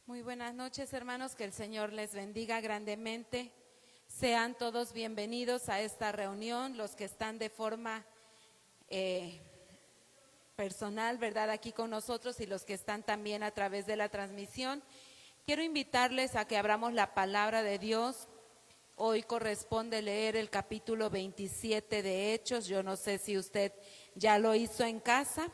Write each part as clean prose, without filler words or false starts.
Muy buenas noches, hermanos, que el Señor les bendiga grandemente. Sean todos bienvenidos a esta reunión, los que están de forma personal, ¿verdad?, aquí con nosotros, y los que están también a través de la transmisión. Quiero invitarles a que abramos la palabra de Dios. Hoy corresponde leer el capítulo 27 de Hechos. Yo no sé si usted ya lo hizo en casa.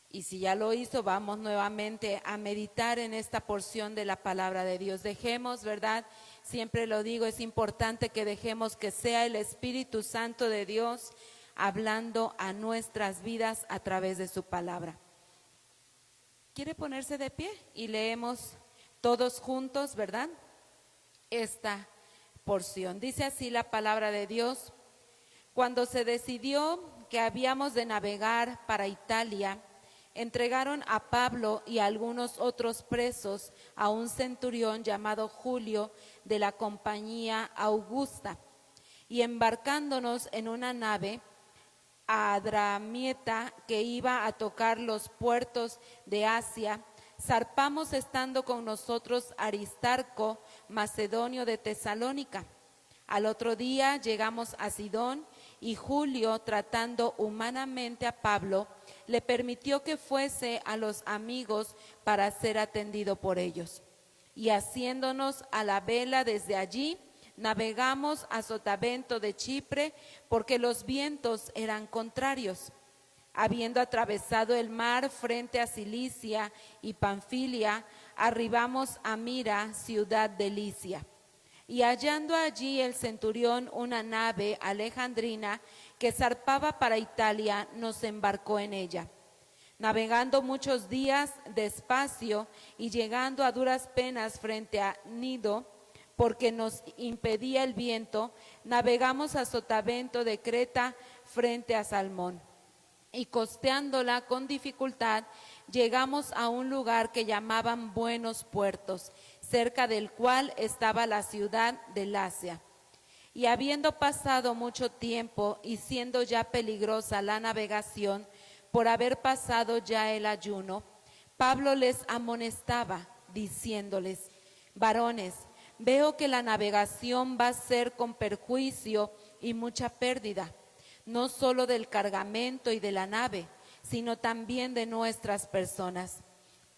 Y si ya lo hizo, vamos nuevamente a meditar en esta porción de la palabra de Dios. Dejemos, ¿verdad? Siempre lo digo, es importante que dejemos que sea el Espíritu Santo de Dios hablando a nuestras vidas a través de su palabra. ¿Quiere ponerse de pie? Y leemos todos juntos, ¿verdad?, esta porción. Dice así la palabra de Dios: Cuando se decidió que habíamos de navegar para Italia, entregaron a Pablo y a algunos otros presos a un centurión llamado Julio de la compañía Augusta, y embarcándonos en una nave a Adramieta, que iba a tocar los puertos de Asia, zarpamos estando con nosotros Aristarco, macedonio de Tesalónica. Al otro día llegamos a Sidón, y Julio, tratando humanamente a Pablo, le permitió que fuese a los amigos para ser atendido por ellos. Y haciéndonos a la vela desde allí, navegamos a Sotavento de Chipre, porque los vientos eran contrarios. Habiendo atravesado el mar frente a Cilicia y Panfilia, arribamos a Mira, ciudad de Licia. Y hallando allí el centurión una nave alejandrina que zarpaba para Italia, nos embarcó en ella. Navegando muchos días despacio y llegando a duras penas frente a Nido, porque nos impedía el viento, navegamos a Sotavento de Creta frente a Salmón. Y costeándola con dificultad, llegamos a un lugar que llamaban Buenos Puertos, cerca del cual estaba la ciudad de Lasea. Y habiendo pasado mucho tiempo y siendo ya peligrosa la navegación, por haber pasado ya el ayuno, Pablo les amonestaba, diciéndoles: varones, veo que la navegación va a ser con perjuicio y mucha pérdida, no solo del cargamento y de la nave, sino también de nuestras personas.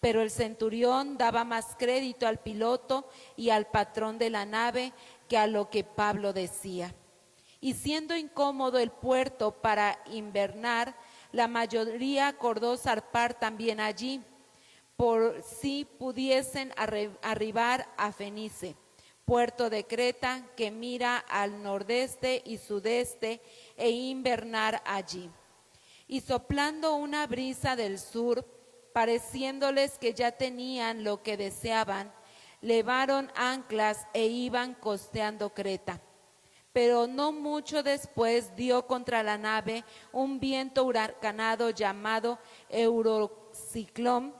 Pero el centurión daba más crédito al piloto y al patrón de la nave que a lo que Pablo decía. Y siendo incómodo el puerto para invernar, la mayoría acordó zarpar también allí, por si pudiesen arribar a Fenice, puerto de Creta que mira al nordeste y sudeste, e invernar allí. Y soplando una brisa del sur, pareciéndoles que ya tenían lo que deseaban, levaron anclas e iban costeando Creta. Pero no mucho después dio contra la nave un viento huracanado llamado Eurociclón,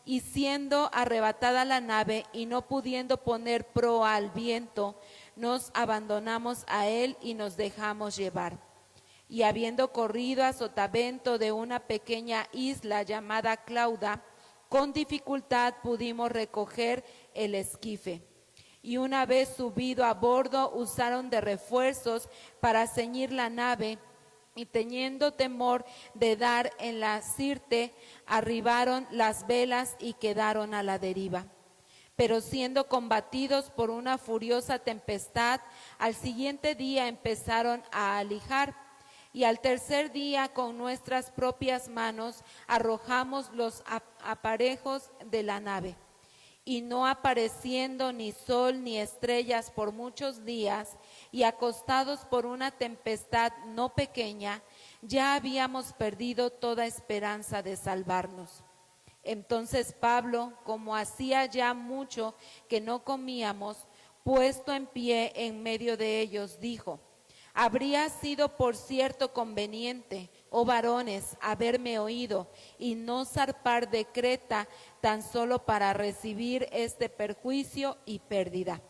y siendo arrebatada la nave y no pudiendo poner proa al viento, nos abandonamos a él y nos dejamos llevar. Y habiendo corrido a Sotavento de una pequeña isla llamada Clauda, con dificultad pudimos recoger el esquife. Y una vez subido a bordo, usaron de refuerzos para ceñir la nave, y teniendo temor de dar en la sirte, arribaron las velas y quedaron a la deriva. Pero siendo combatidos por una furiosa tempestad, al siguiente día empezaron a alijar. Y al tercer día, con nuestras propias manos, arrojamos los aparejos de la nave. Y no apareciendo ni sol ni estrellas por muchos días, y acostados por una tempestad no pequeña, ya habíamos perdido toda esperanza de salvarnos. Entonces Pablo, como hacía ya mucho que no comíamos, puesto en pie en medio de ellos, dijo: habría sido por cierto conveniente, oh varones, haberme oído y no zarpar de Creta tan solo para recibir este perjuicio y pérdida.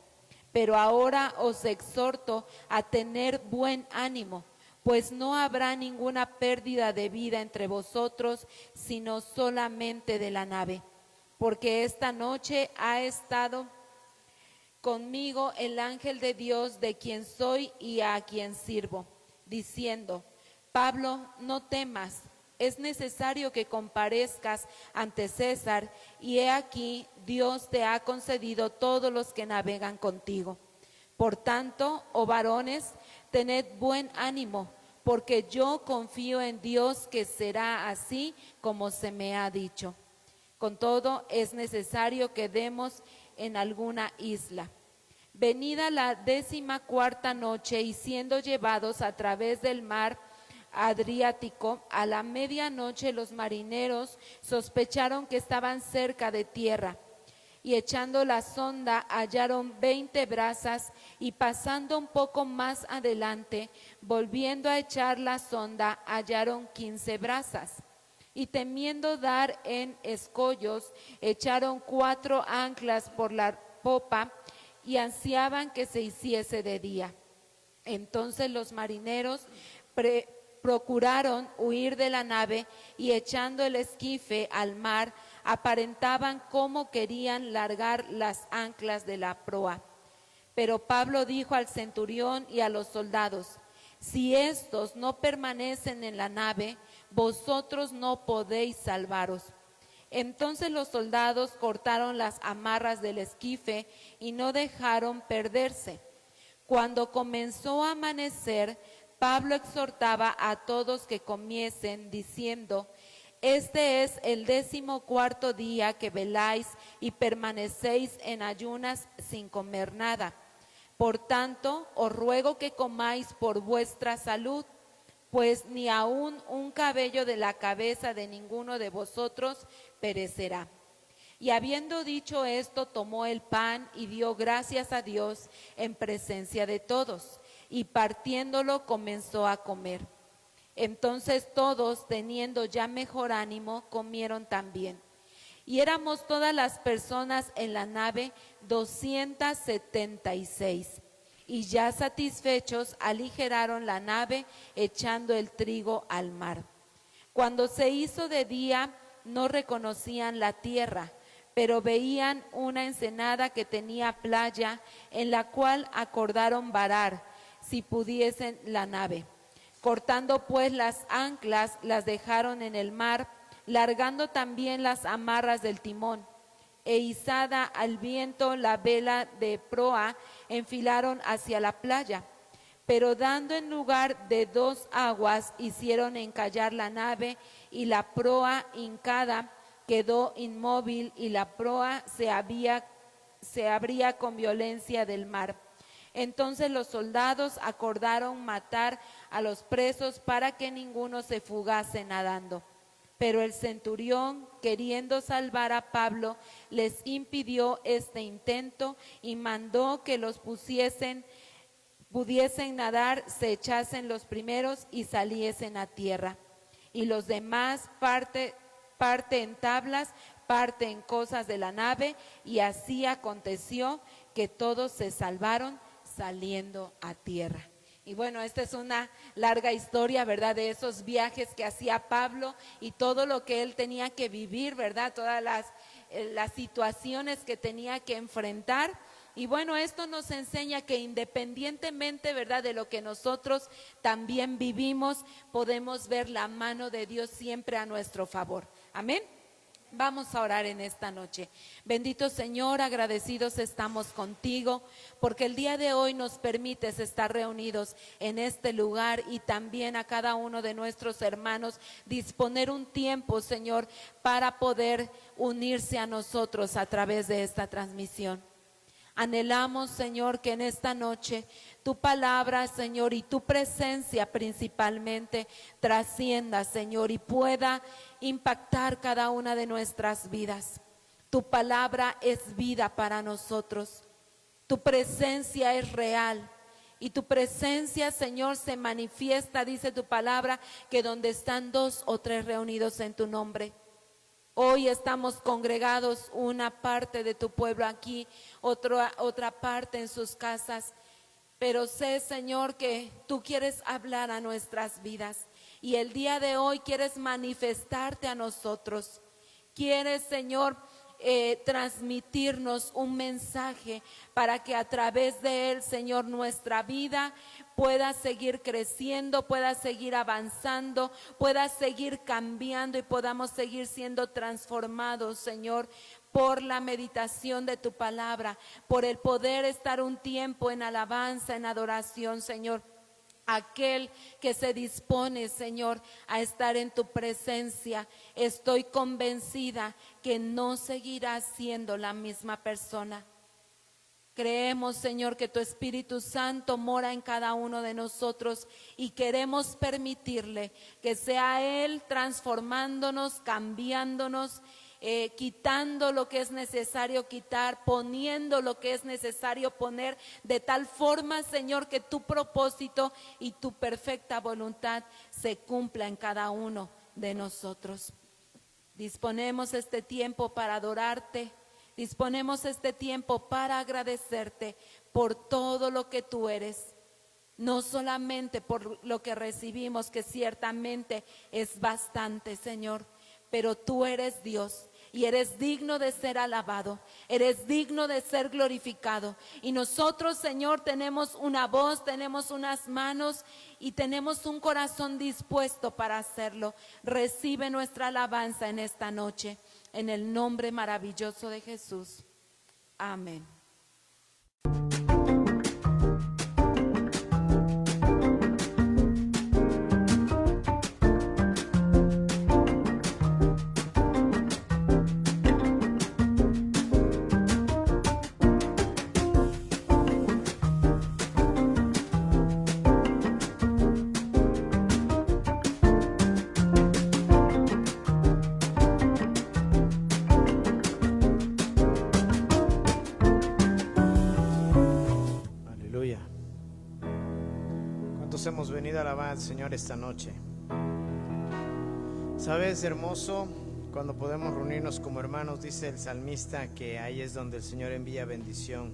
Pero ahora os exhorto a tener buen ánimo, pues no habrá ninguna pérdida de vida entre vosotros, sino solamente de la nave. porque esta noche ha estado conmigo el ángel de Dios, de quien soy y a quien sirvo, diciendo: Pablo, no temas, es necesario que comparezcas ante César, y he aquí, Dios te ha concedido todos los que navegan contigo. Por tanto, oh varones, tened buen ánimo, porque yo confío en Dios que será así como se me ha dicho. Con todo, es necesario que demos en alguna isla. Venida la 14ª noche y siendo llevados a través del mar Adriático, a la medianoche los marineros sospecharon que estaban cerca de tierra, y echando la sonda hallaron 20 brazas, y pasando un poco más adelante, volviendo a echar la sonda, hallaron 15 brazas. Y temiendo dar en escollos, echaron 4 anclas por la popa, y ansiaban que se hiciese de día. Entonces los marineros procuraron huir de la nave, y echando el esquife al mar, aparentaban cómo querían largar las anclas de la proa. Pero Pablo dijo al centurión y a los soldados: si estos no permanecen en la nave, vosotros no podéis salvaros. Entonces los soldados cortaron las amarras del esquife y no dejaron perderse. Cuando comenzó a amanecer, Pablo exhortaba a todos que comiesen, diciendo: este es el 14º día que veláis y permanecéis en ayunas sin comer nada. Por tanto, os ruego que comáis por vuestra salud, pues ni aun un cabello de la cabeza de ninguno de vosotros perecerá. Y habiendo dicho esto, tomó el pan y dio gracias a Dios en presencia de todos, y partiéndolo comenzó a comer. Entonces todos, teniendo ya mejor ánimo, comieron también. Y éramos todas las personas en la nave 276. Y ya satisfechos, aligeraron la nave, echando el trigo al mar. Cuando se hizo de día, no reconocían la tierra, pero veían una ensenada que tenía playa, en la cual acordaron varar, si pudiesen, la nave. Cortando pues las anclas, las dejaron en el mar, largando también las amarras del timón. E izada al viento la vela de proa, enfilaron hacia la playa. Pero dando en lugar de 2 aguas, hicieron encallar la nave, y la proa hincada quedó inmóvil, y la proa se abría con violencia del mar. Entonces los soldados acordaron matar a los presos para que ninguno se fugase nadando. Pero el centurión, queriendo salvar a Pablo, les impidió este intento y mandó que los pudiesen nadar, se echasen los primeros y saliesen a tierra. Y los demás parte en tablas, parte en cosas de la nave, y así aconteció que todos se salvaron saliendo a tierra. Y bueno, esta es una larga historia, ¿verdad? De esos viajes que hacía Pablo y todo lo que él tenía que vivir, ¿verdad? Todas las situaciones que tenía que enfrentar. Y bueno, esto nos enseña que independientemente, ¿verdad?, de lo que nosotros también vivimos, podemos ver la mano de Dios siempre a nuestro favor. Amén. Vamos a orar en esta noche. Bendito Señor, agradecidos estamos contigo, porque el día de hoy nos permites estar reunidos en este lugar, y también a cada uno de nuestros hermanos disponer un tiempo, Señor, para poder unirse a nosotros a través de esta transmisión. Anhelamos, Señor, que en esta noche tu palabra, Señor, y tu presencia principalmente trascienda, Señor, y pueda impactar cada una de nuestras vidas. Tu palabra es vida para nosotros. Tu presencia es real. Y tu presencia, Señor, se manifiesta, dice tu palabra, que donde están 2 o 3 reunidos en tu nombre. Hoy estamos congregados, una parte de tu pueblo aquí, otra parte en sus casas. Pero sé, Señor, que tú quieres hablar a nuestras vidas. Y el día de hoy quieres manifestarte a nosotros. Quieres, Señor, transmitirnos un mensaje para que a través de él, Señor, nuestra vida pueda seguir creciendo, pueda seguir avanzando, pueda seguir cambiando y podamos seguir siendo transformados, Señor, por la meditación de tu palabra, por el poder estar un tiempo en alabanza, en adoración, Señor. Aquel que se dispone, Señor, a estar en tu presencia, estoy convencida que no seguirá siendo la misma persona. Creemos, Señor, que tu Espíritu Santo mora en cada uno de nosotros y queremos permitirle que sea Él transformándonos, cambiándonos, quitando lo que es necesario quitar, poniendo lo que es necesario poner, de tal forma, Señor, que tu propósito y tu perfecta voluntad se cumpla en cada uno de nosotros. Disponemos este tiempo para adorarte, disponemos este tiempo para agradecerte por todo lo que tú eres. No solamente por lo que recibimos, que ciertamente es bastante, Señor, pero tú eres Dios y eres digno de ser alabado, eres digno de ser glorificado. Y nosotros, Señor, tenemos una voz, tenemos unas manos y tenemos un corazón dispuesto para hacerlo. Recibe nuestra alabanza en esta noche, en el nombre maravilloso de Jesús. Amén. Hemos venido a alabar al Señor esta noche. ¿Sabes, hermoso? Cuando podemos reunirnos como hermanos, dice el salmista que ahí es donde el Señor envía bendición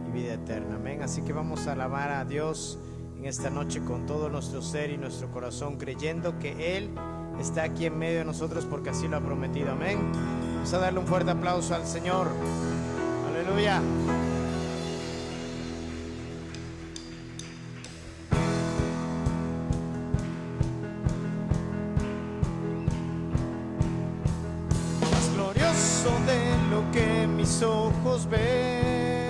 y vida eterna. Amén. Así que vamos a alabar a Dios en esta noche con todo nuestro ser y nuestro corazón, creyendo que Él está aquí en medio de nosotros porque así lo ha prometido. Amén. Vamos a darle un fuerte aplauso al Señor. Aleluya. Que mis ojos ven,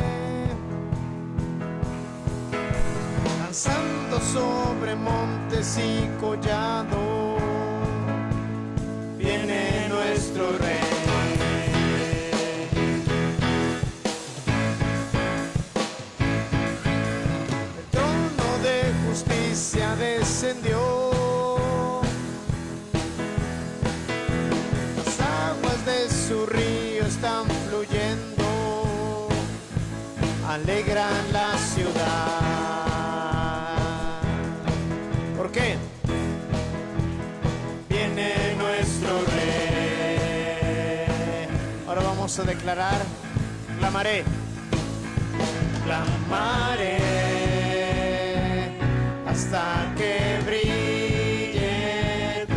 danzando sobre montes y collados, viene nuestro Rey. El trono de justicia descendió, las aguas de su río están fluyendo, alegran la ciudad. ¿Por qué? Viene nuestro Rey. Ahora vamos a declarar: clamaré, clamaré hasta que brille tu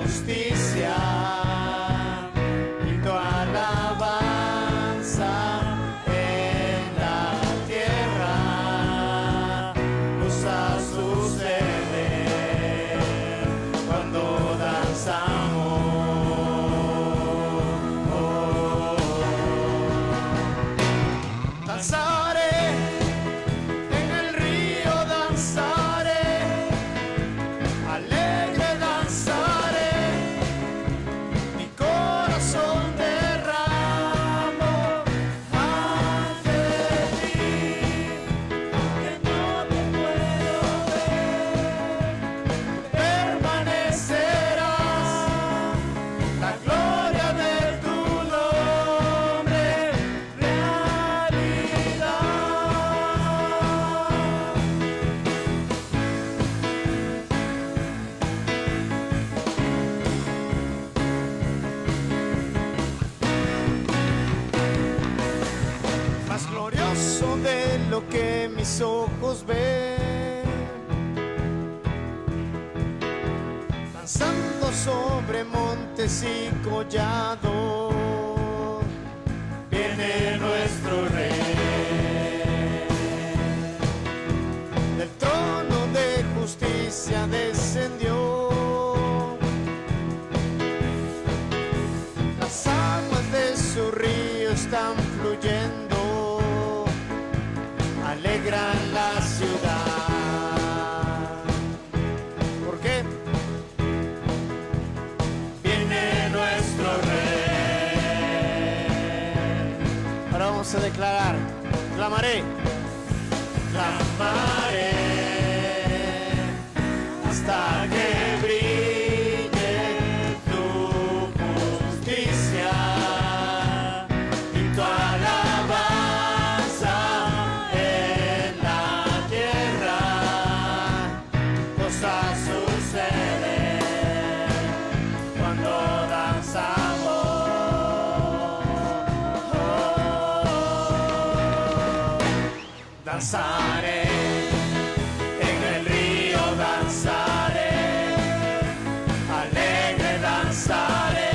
justicia. Lo que mis ojos ven, danzando sobre montes y collados, viene nuestro Rey. Del trono de justicia descendió. Las aguas de su río están fluyendo, alegran la ciudad. ¿Por qué? Viene nuestro Rey. Ahora vamos a declarar: clamaré, clamaré hasta que brille tu justicia y tu alabanza en la tierra. Cosas suceden cuando danzamos. Danzaré en el río, danzaré, alegre danzaré,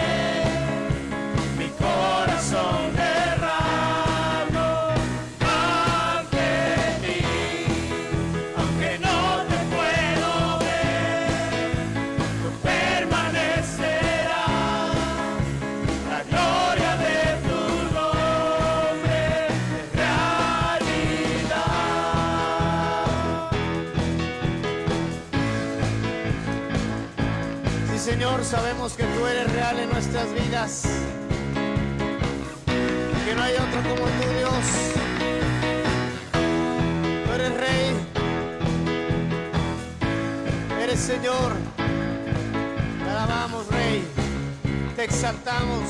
mi corazón derramo ante ti, aunque no te puedo ver, tú permanecerás, la gloria de tu nombre es realidad. Sí, Señor, sabemos que tú eres real en nuestras vidas, que no hay otro como tú, Dios. Tú eres Rey, eres Señor. Te alabamos, Rey, te exaltamos.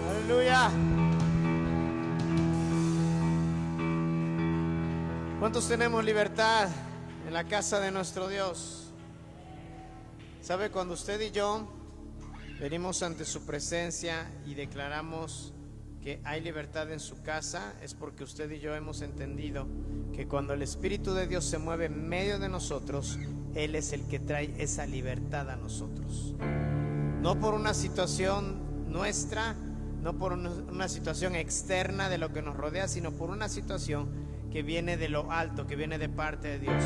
Aleluya. ¿Cuántos tenemos libertad en la casa de nuestro Dios? ¿Sabe? Cuando usted y yo venimos ante su presencia y declaramos que hay libertad en su casa, es porque usted y yo hemos entendido que cuando el Espíritu de Dios se mueve en medio de nosotros, Él es el que trae esa libertad a nosotros. No por una situación nuestra, no por una situación externa de lo que nos rodea, sino por una situación que viene de lo alto, que viene de parte de Dios.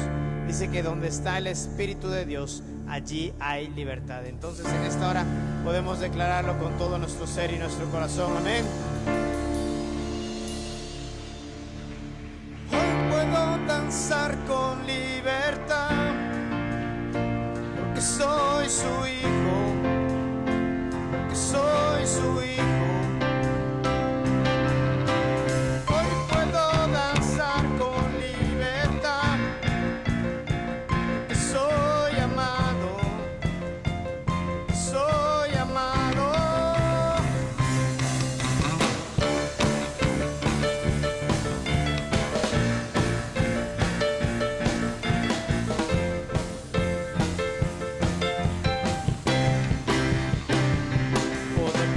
Dice que donde está el Espíritu de Dios, allí hay libertad. Entonces en esta hora podemos declararlo con todo nuestro ser y nuestro corazón. Amén. Hoy puedo danzar con libertad, porque soy su hijo, porque soy su hijo.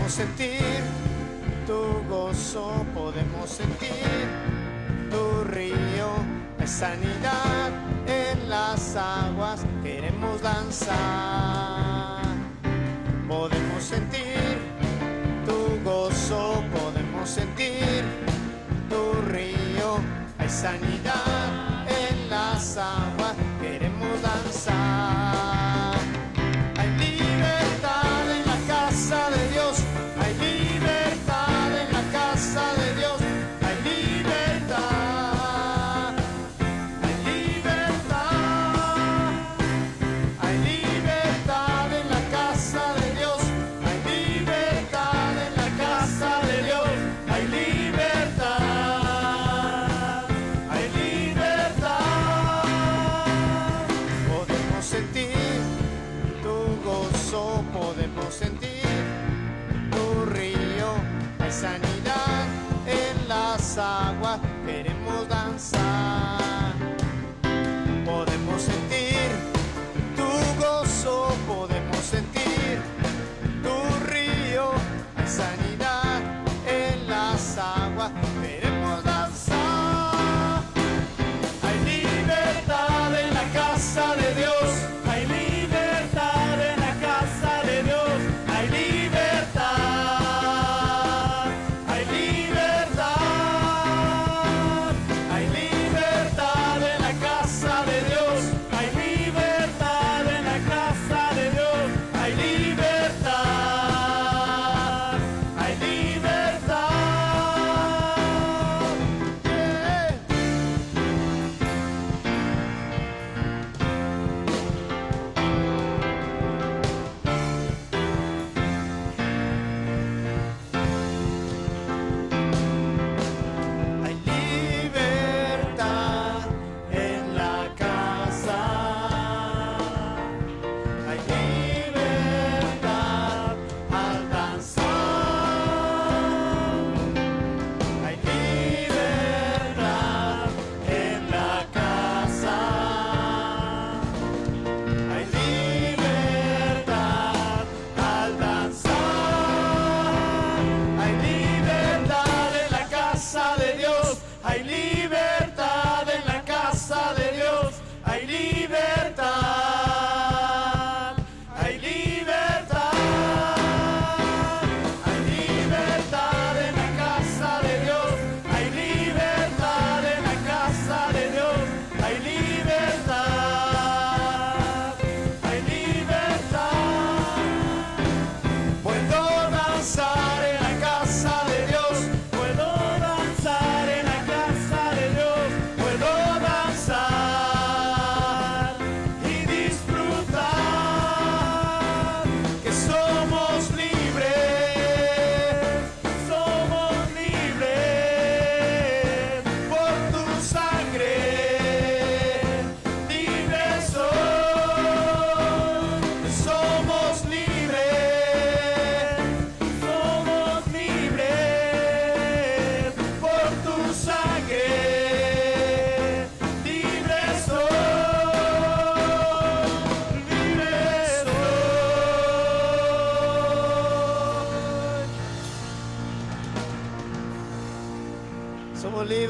Sentir tu gozo, podemos sentir tu río, hay sanidad en las aguas, queremos danzar. Podemos sentir tu gozo, podemos sentir tu río, hay sanidad en las aguas, queremos danzar. Hay libertad en la casa de Dios. Hay libertad en la casa de Dios, hay libertad, hay libertad, hay libertad en la casa de Dios, hay libertad en la casa de Dios, hay libertad, hay libertad. Podemos sentir tu gozo, podemos sentir sanidad en las aguas, queremos danzar. Podemos sentir tu gozo, podemos sentir tu río, hay sanidad en las aguas, queremos danzar. Hay libertad en la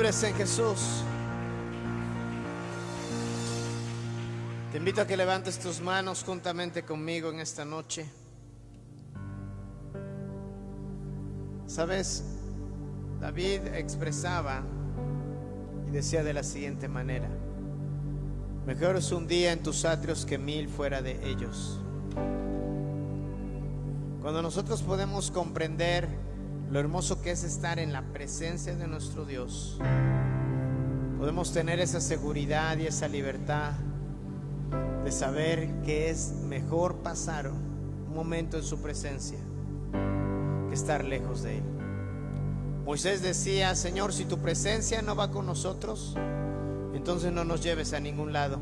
dudes en Jesús. Te invito a que levantes tus manos juntamente conmigo en esta noche. Sabes, David expresaba y decía de la siguiente manera: mejor es un día en tus atrios que 1000 fuera de ellos. Cuando nosotros podemos comprender lo hermoso que es estar en la presencia de nuestro Dios, podemos tener esa seguridad y esa libertad de saber que es mejor pasar un momento en su presencia que estar lejos de Él. Moisés decía: Señor, si tu presencia no va con nosotros, entonces no nos lleves a ningún lado.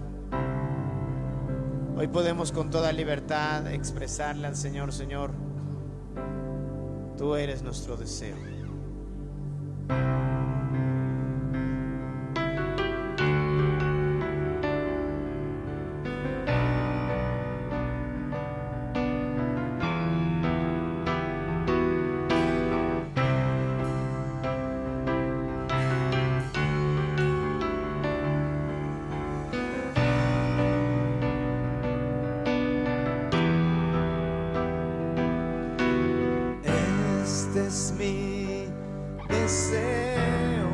Hoy podemos con toda libertad expresarle al Señor: Señor, tú eres nuestro deseo. Este es mi deseo,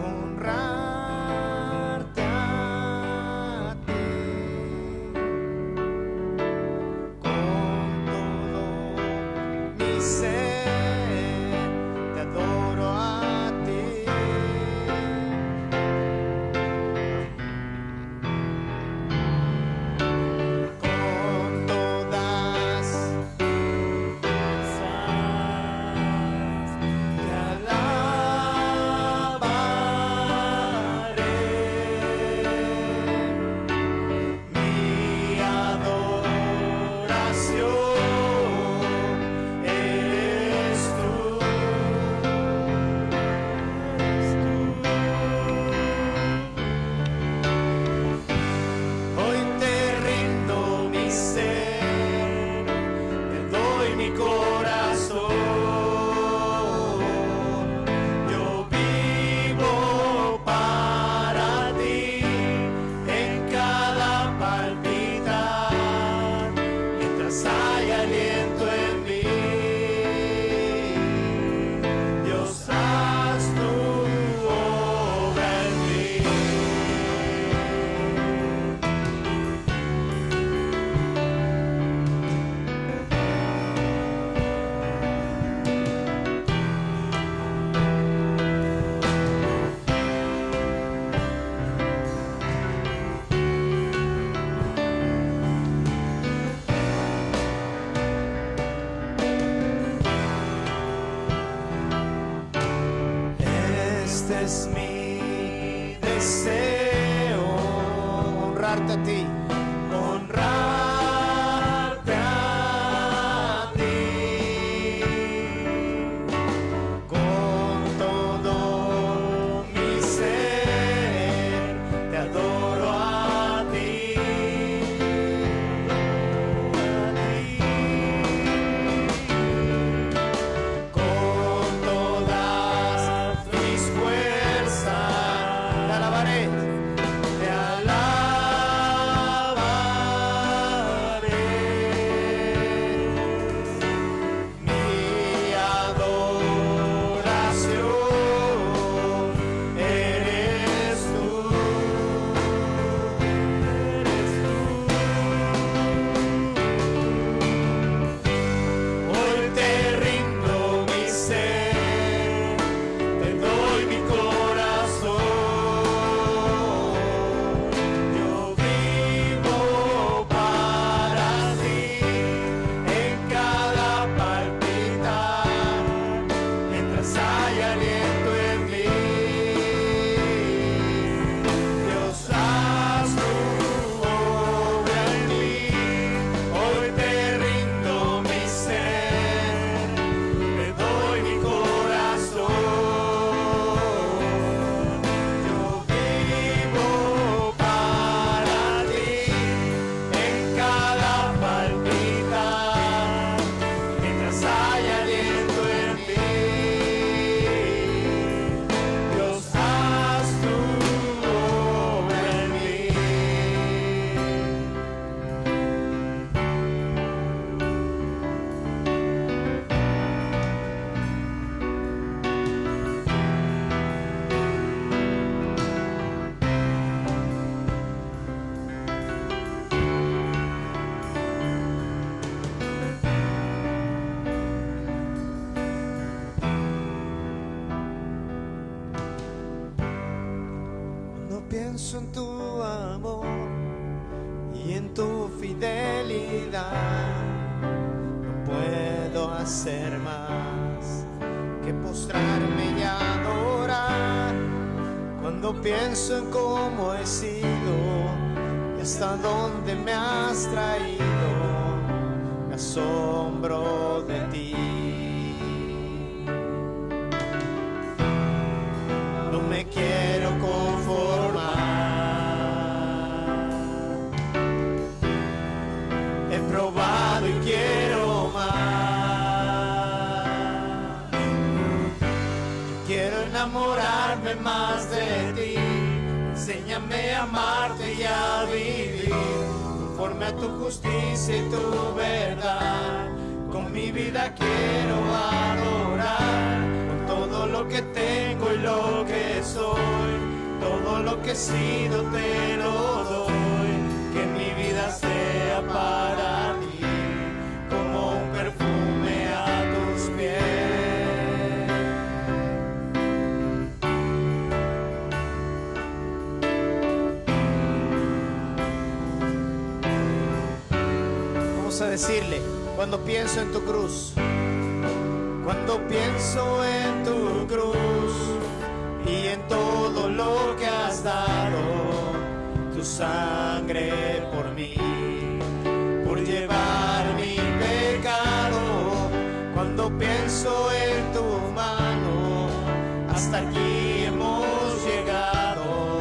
honrarte a ti con todo mi ser, te adoro a ti. Con todas es mi deseo, honrarte a ti, honrarte a ti con todo mi ser, te adoro a ti, con todas mis fuerzas. Te alabaré, te alabaré. pienso en tu amor y en tu fidelidad, no puedo hacer más que postrarme y adorar. Cuando pienso en cómo he sido y hasta dónde me has traído, me asombro de ti. No me quiero conformar. He probado y quiero más. Quiero enamorarme más de ti. Enséñame a amarte y a vivir conforme a tu justicia y tu verdad. Con mi vida quiero adorar, con todo lo que tengo y lo que soy, todo lo que he sido te lo doy. Que mi vida sea para ti como un perfume a tus pies. Vamos a decirle: cuando pienso en tu cruz, cuando pienso en tu cruz y en todo lo que has dado, tu sangre por mí, por llevar mi pecado. Cuando pienso en tu mano, hasta aquí hemos llegado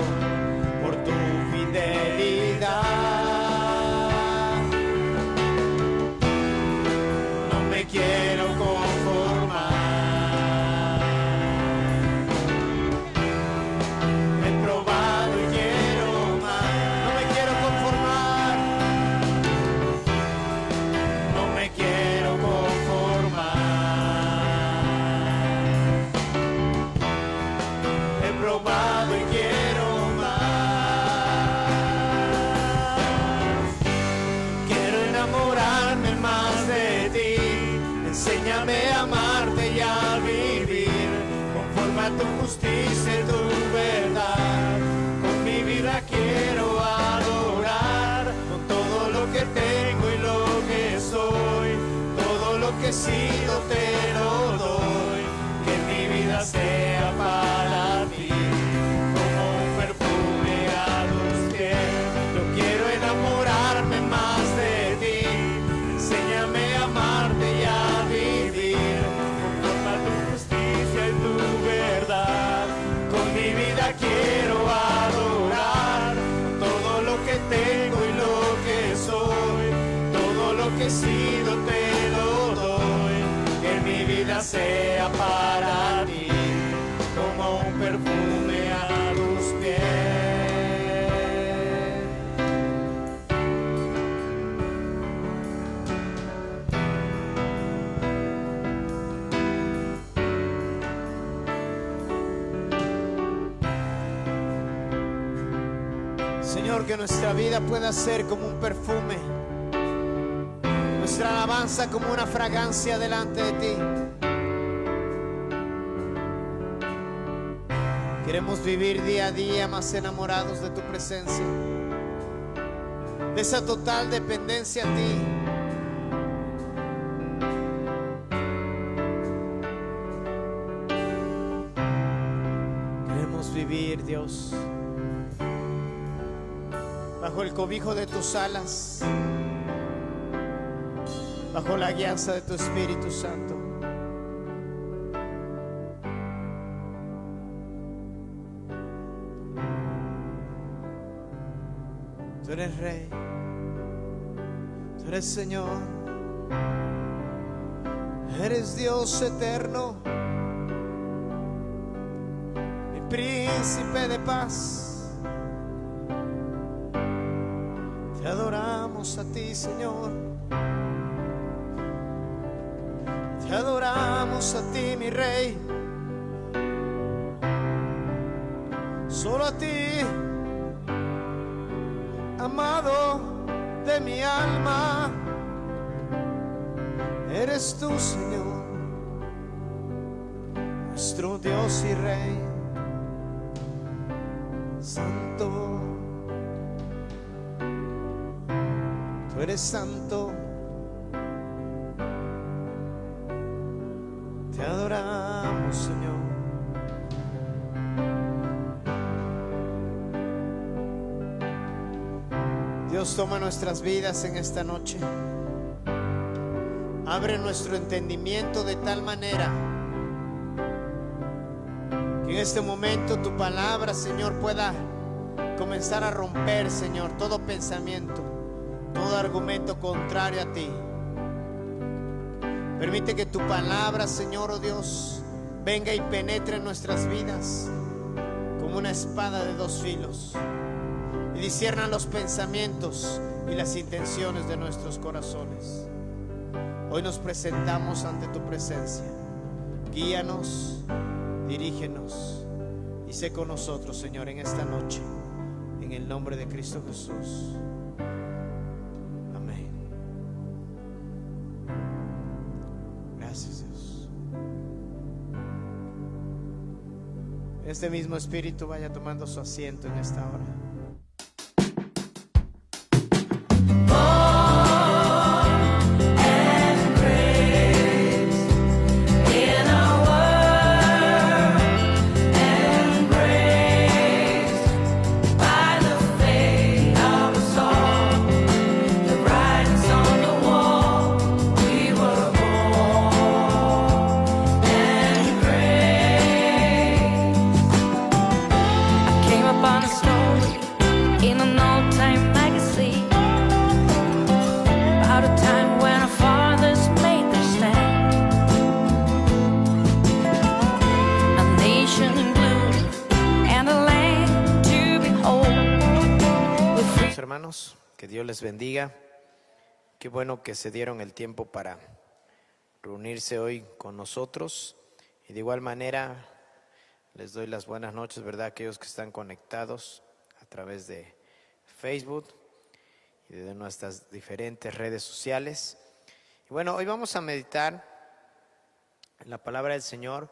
por tu fidelidad. Quiero conformar. He probado y quiero más. No me quiero conformar. No me quiero conformar. He probado y quiero más. Quiero enamorarme más de ti. Enséñame a amarte y a vivir conforme a tu justicia y tu verdad. Con mi vida quiero adorar, con todo lo que tengo y lo que soy, todo lo que he sido te lo doy. Que mi vida sea para ti como un perfume a tus pies. Yo quiero enamorarme más de ti. Enséñame a amarte y a quiero adorar todo lo que tengo y lo que soy, todo lo que he sido te lo doy. Que mi vida sea para ti como un perfume a tus pies. Señor, que nuestra vida pueda ser como un perfume, nuestra alabanza como una fragancia delante de ti. Queremos vivir día a día más enamorados de tu presencia, de esa total dependencia a ti. Queremos vivir, Dios, bajo el cobijo de tus alas, bajo la guianza de tu Espíritu Santo. Tú eres Rey, tú eres Señor, eres Dios eterno, mi príncipe de paz. Te adoramos a ti, Señor. Te adoramos a ti, mi Rey. Solo a ti, amado de mi alma. Eres tú, Señor, nuestro Dios y Rey. Santo tú eres santo. Te adoramos, Señor. Dios, toma nuestras vidas en esta noche. Abre nuestro entendimiento de tal manera que en este momento tu palabra, Señor, pueda comenzar a romper, Señor, todo pensamiento, todo argumento contrario a ti. Permite que tu palabra, Señor, oh Dios, venga y penetre en nuestras vidas como una espada de dos filos y discierna los pensamientos y las intenciones de nuestros corazones. Hoy nos presentamos ante tu presencia. Guíanos, dirígenos y sé con nosotros, Señor, en esta noche, en el nombre de Cristo Jesús. Amén. Gracias, Dios. Este mismo espíritu vaya tomando su asiento en esta hora. Hermanos, que Dios les bendiga. Qué bueno que se dieron el tiempo para reunirse hoy con nosotros. Y de igual manera les doy las buenas noches, ¿verdad? Aquellos que están conectados a través de Facebook y de nuestras diferentes redes sociales. Y bueno, hoy vamos a meditar en la palabra del Señor.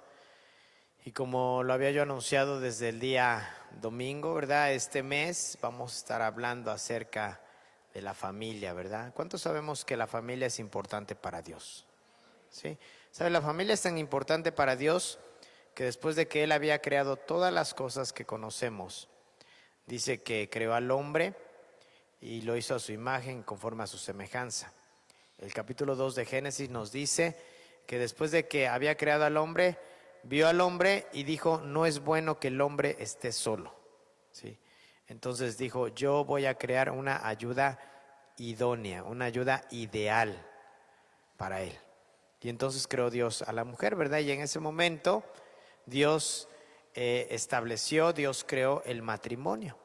Y como lo había yo anunciado desde el día domingo, ¿verdad? Este mes vamos a estar hablando acerca de la familia, ¿verdad? ¿Cuántos sabemos que la familia es importante para Dios? ¿Sí? ¿Sabe? La familia es tan importante para Dios que después de que Él había creado todas las cosas que conocemos, dice que creó al hombre y lo hizo a su imagen conforme a su semejanza. El capítulo 2 de Génesis nos dice que después de que había creado al hombre, vio al hombre y dijo, no es bueno que el hombre esté solo. ¿Sí? Entonces dijo, yo voy a crear una ayuda idónea, una ayuda ideal para él. Y entonces creó Dios a la mujer, ¿verdad? Y en ese momento Dios Dios creó el matrimonio.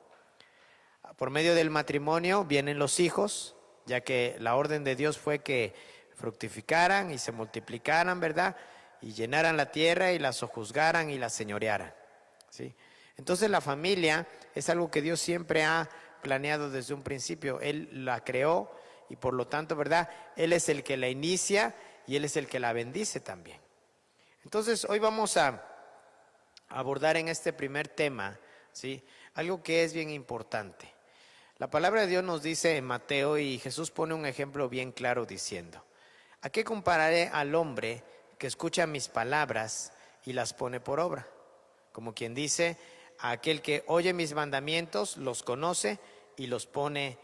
Por medio del matrimonio vienen los hijos, ya que la orden de Dios fue que fructificaran y se multiplicaran, ¿verdad? Y llenaran la tierra y la sojuzgaran y la señorearan, ¿sí? Entonces la familia es algo que Dios siempre ha planeado desde un principio. Él la creó y por lo tanto, ¿verdad? Él es el que la inicia y Él es el que la bendice también. Entonces hoy vamos a abordar en este primer tema, ¿sí? Algo que es bien importante. La palabra de Dios nos dice en Mateo, y Jesús pone un ejemplo bien claro diciendo, ¿a qué compararé al hombre que escucha mis palabras y las pone por obra? Como quien dice, a aquel que oye mis mandamientos, los conoce y los pone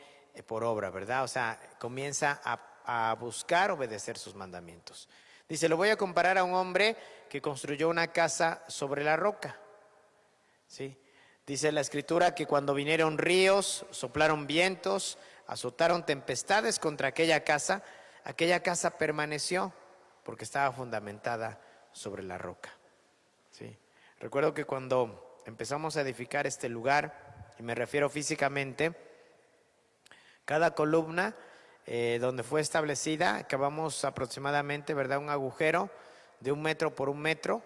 por obra, ¿verdad? O sea, comienza a buscar obedecer sus mandamientos. Dice, lo voy a comparar a un hombre que construyó una casa sobre la roca, ¿sí? Dice la Escritura que cuando vinieron ríos, soplaron vientos, azotaron tempestades contra aquella casa permaneció porque estaba fundamentada sobre la roca, ¿sí? Recuerdo que cuando empezamos a edificar este lugar, y me refiero físicamente, cada columna donde fue establecida, cavamos aproximadamente, ¿verdad?, un agujero de 1 metro por 1 metro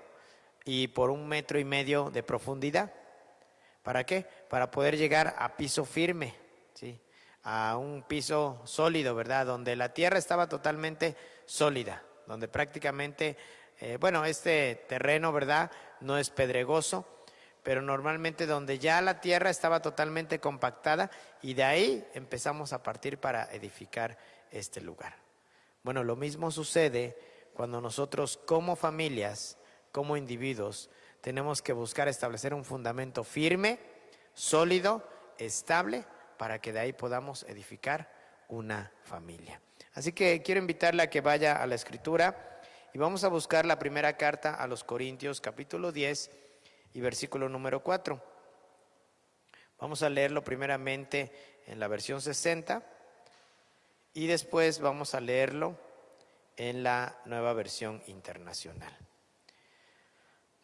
y por 1,5 metros de profundidad. ¿Para qué? Para poder llegar a piso firme, ¿sí? A un piso sólido, ¿verdad? Donde la tierra estaba totalmente sólida, donde prácticamente, este terreno, ¿verdad?, no es pedregoso, pero normalmente donde ya la tierra estaba totalmente compactada, y de ahí empezamos a partir para edificar este lugar. Bueno, lo mismo sucede cuando nosotros como familias, como individuos, tenemos que buscar establecer un fundamento firme, sólido, estable, para que de ahí podamos edificar una familia. Así que quiero invitarle a que vaya a la Escritura y vamos a buscar la primera carta a los Corintios, capítulo 10 y versículo número 4. Vamos a leerlo primeramente en la versión 60 y después vamos a leerlo en la Nueva Versión Internacional.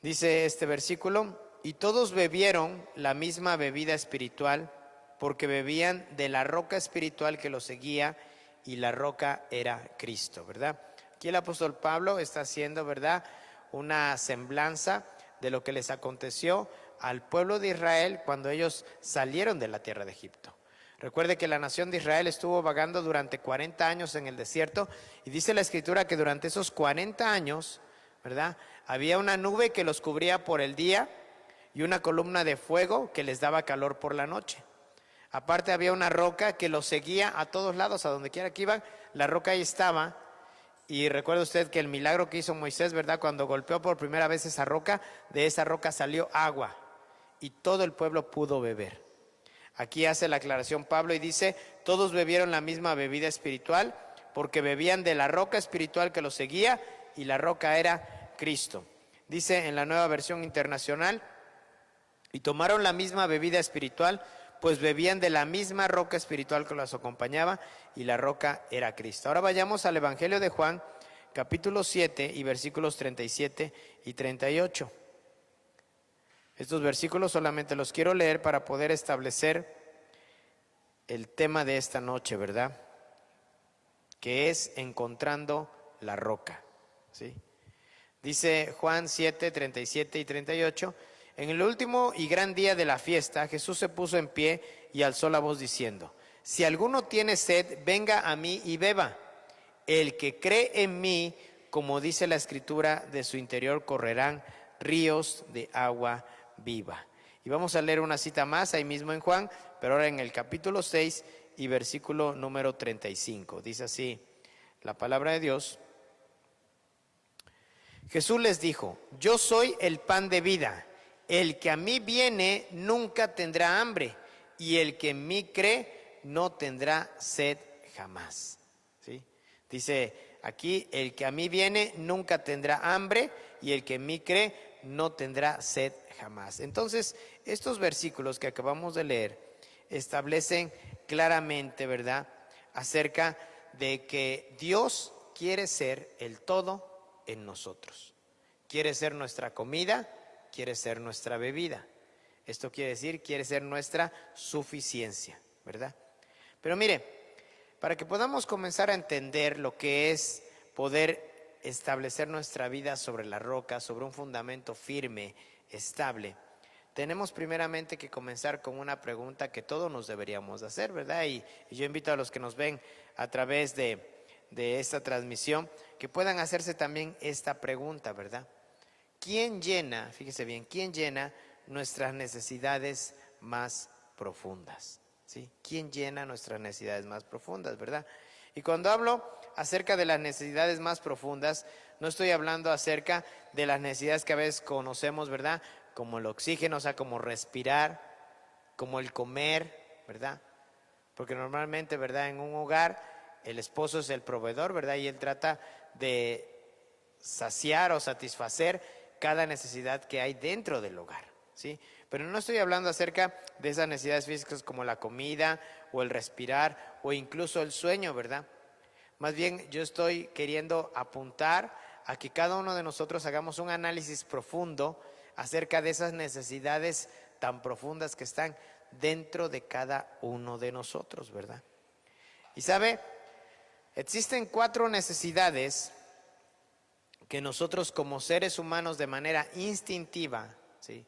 Dice este versículo: y todos bebieron la misma bebida espiritual, porque bebían de la roca espiritual que los seguía, y la roca era Cristo, ¿verdad? Aquí el apóstol Pablo está haciendo, ¿verdad?, una semblanza de lo que les aconteció al pueblo de Israel cuando ellos salieron de la tierra de Egipto. Recuerde que la nación de Israel estuvo vagando durante 40 años en el desierto, y dice la Escritura que durante esos 40 años, ¿verdad?, había una nube que los cubría por el día y una columna de fuego que les daba calor por la noche. Aparte había una roca que los seguía a todos lados, a donde quiera que iban, la roca ahí estaba. Y recuerda usted que el milagro que hizo Moisés, ¿verdad?, cuando golpeó por primera vez esa roca, de esa roca salió agua y todo el pueblo pudo beber. Aquí hace la aclaración Pablo y dice: todos bebieron la misma bebida espiritual, porque bebían de la roca espiritual que los seguía, y la roca era Cristo. Dice en la Nueva Versión Internacional: y tomaron la misma bebida espiritual, pues bebían de la misma roca espiritual que los acompañaba, y la roca era Cristo. Ahora vayamos al Evangelio de Juan, capítulo 7 y versículos 37 y 38. Estos versículos solamente los quiero leer para poder establecer el tema de esta noche, ¿verdad?, que es encontrando la roca, ¿sí? Dice Juan 7, 37 y 38: en el último y gran día de la fiesta, Jesús se puso en pie y alzó la voz diciendo: si alguno tiene sed, venga a mí y beba. El que cree en mí, como dice la Escritura, de su interior correrán ríos de agua viva. Y vamos a leer una cita más ahí mismo en Juan, pero ahora en el capítulo 6 y versículo número 35. Dice así la palabra de Dios: Jesús les dijo: yo soy el pan de vida. El que a mí viene nunca tendrá hambre, y el que en mí cree no tendrá sed jamás. ¿Sí? Dice aquí: el que a mí viene nunca tendrá hambre, y el que en mí cree no tendrá sed jamás. Entonces, estos versículos que acabamos de leer establecen claramente, ¿verdad?, acerca de que Dios quiere ser el todo en nosotros. Quiere ser nuestra comida, quiere ser nuestra bebida. Esto quiere decir, quiere ser nuestra suficiencia, ¿verdad? Pero mire, para que podamos comenzar a entender lo que es poder establecer nuestra vida sobre la roca, sobre un fundamento firme, estable, tenemos primeramente que comenzar con una pregunta que todos nos deberíamos hacer, ¿verdad? Y yo invito a los que nos ven a través de esta transmisión que puedan hacerse también esta pregunta, ¿verdad? ¿Quién llena, fíjese bien, quién llena nuestras necesidades más profundas? ¿Sí? ¿Quién llena nuestras necesidades más profundas, verdad? Y cuando hablo acerca de las necesidades más profundas, no estoy hablando acerca de las necesidades que a veces conocemos, ¿verdad?, como el oxígeno, o sea, como respirar, como el comer, ¿verdad? Porque normalmente, ¿verdad?, en un hogar el esposo es el proveedor, ¿verdad?, y él trata de saciar o satisfacer cada necesidad que hay dentro del hogar, ¿sí? Pero no estoy hablando acerca de esas necesidades físicas como la comida o el respirar o incluso el sueño, ¿verdad? Más bien yo estoy queriendo apuntar a que cada uno de nosotros hagamos un análisis profundo acerca de esas necesidades tan profundas que están dentro de cada uno de nosotros, ¿verdad? Y sabe, existen 4 necesidades que nosotros como seres humanos de manera instintiva, ¿sí?,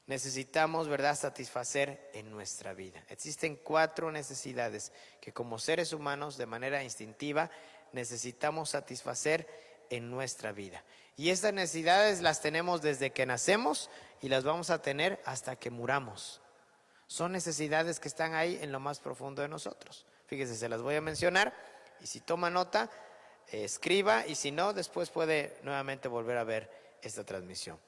necesitamos, ¿verdad?, satisfacer en nuestra vida. Existen 4 necesidades que como seres humanos de manera instintiva necesitamos satisfacer en nuestra vida. Y estas necesidades las tenemos desde que nacemos y las vamos a tener hasta que muramos. Son necesidades que están ahí en lo más profundo de nosotros. Fíjese, se las voy a mencionar y si toma nota, escriba, y si no, después puede nuevamente volver a ver esta transmisión.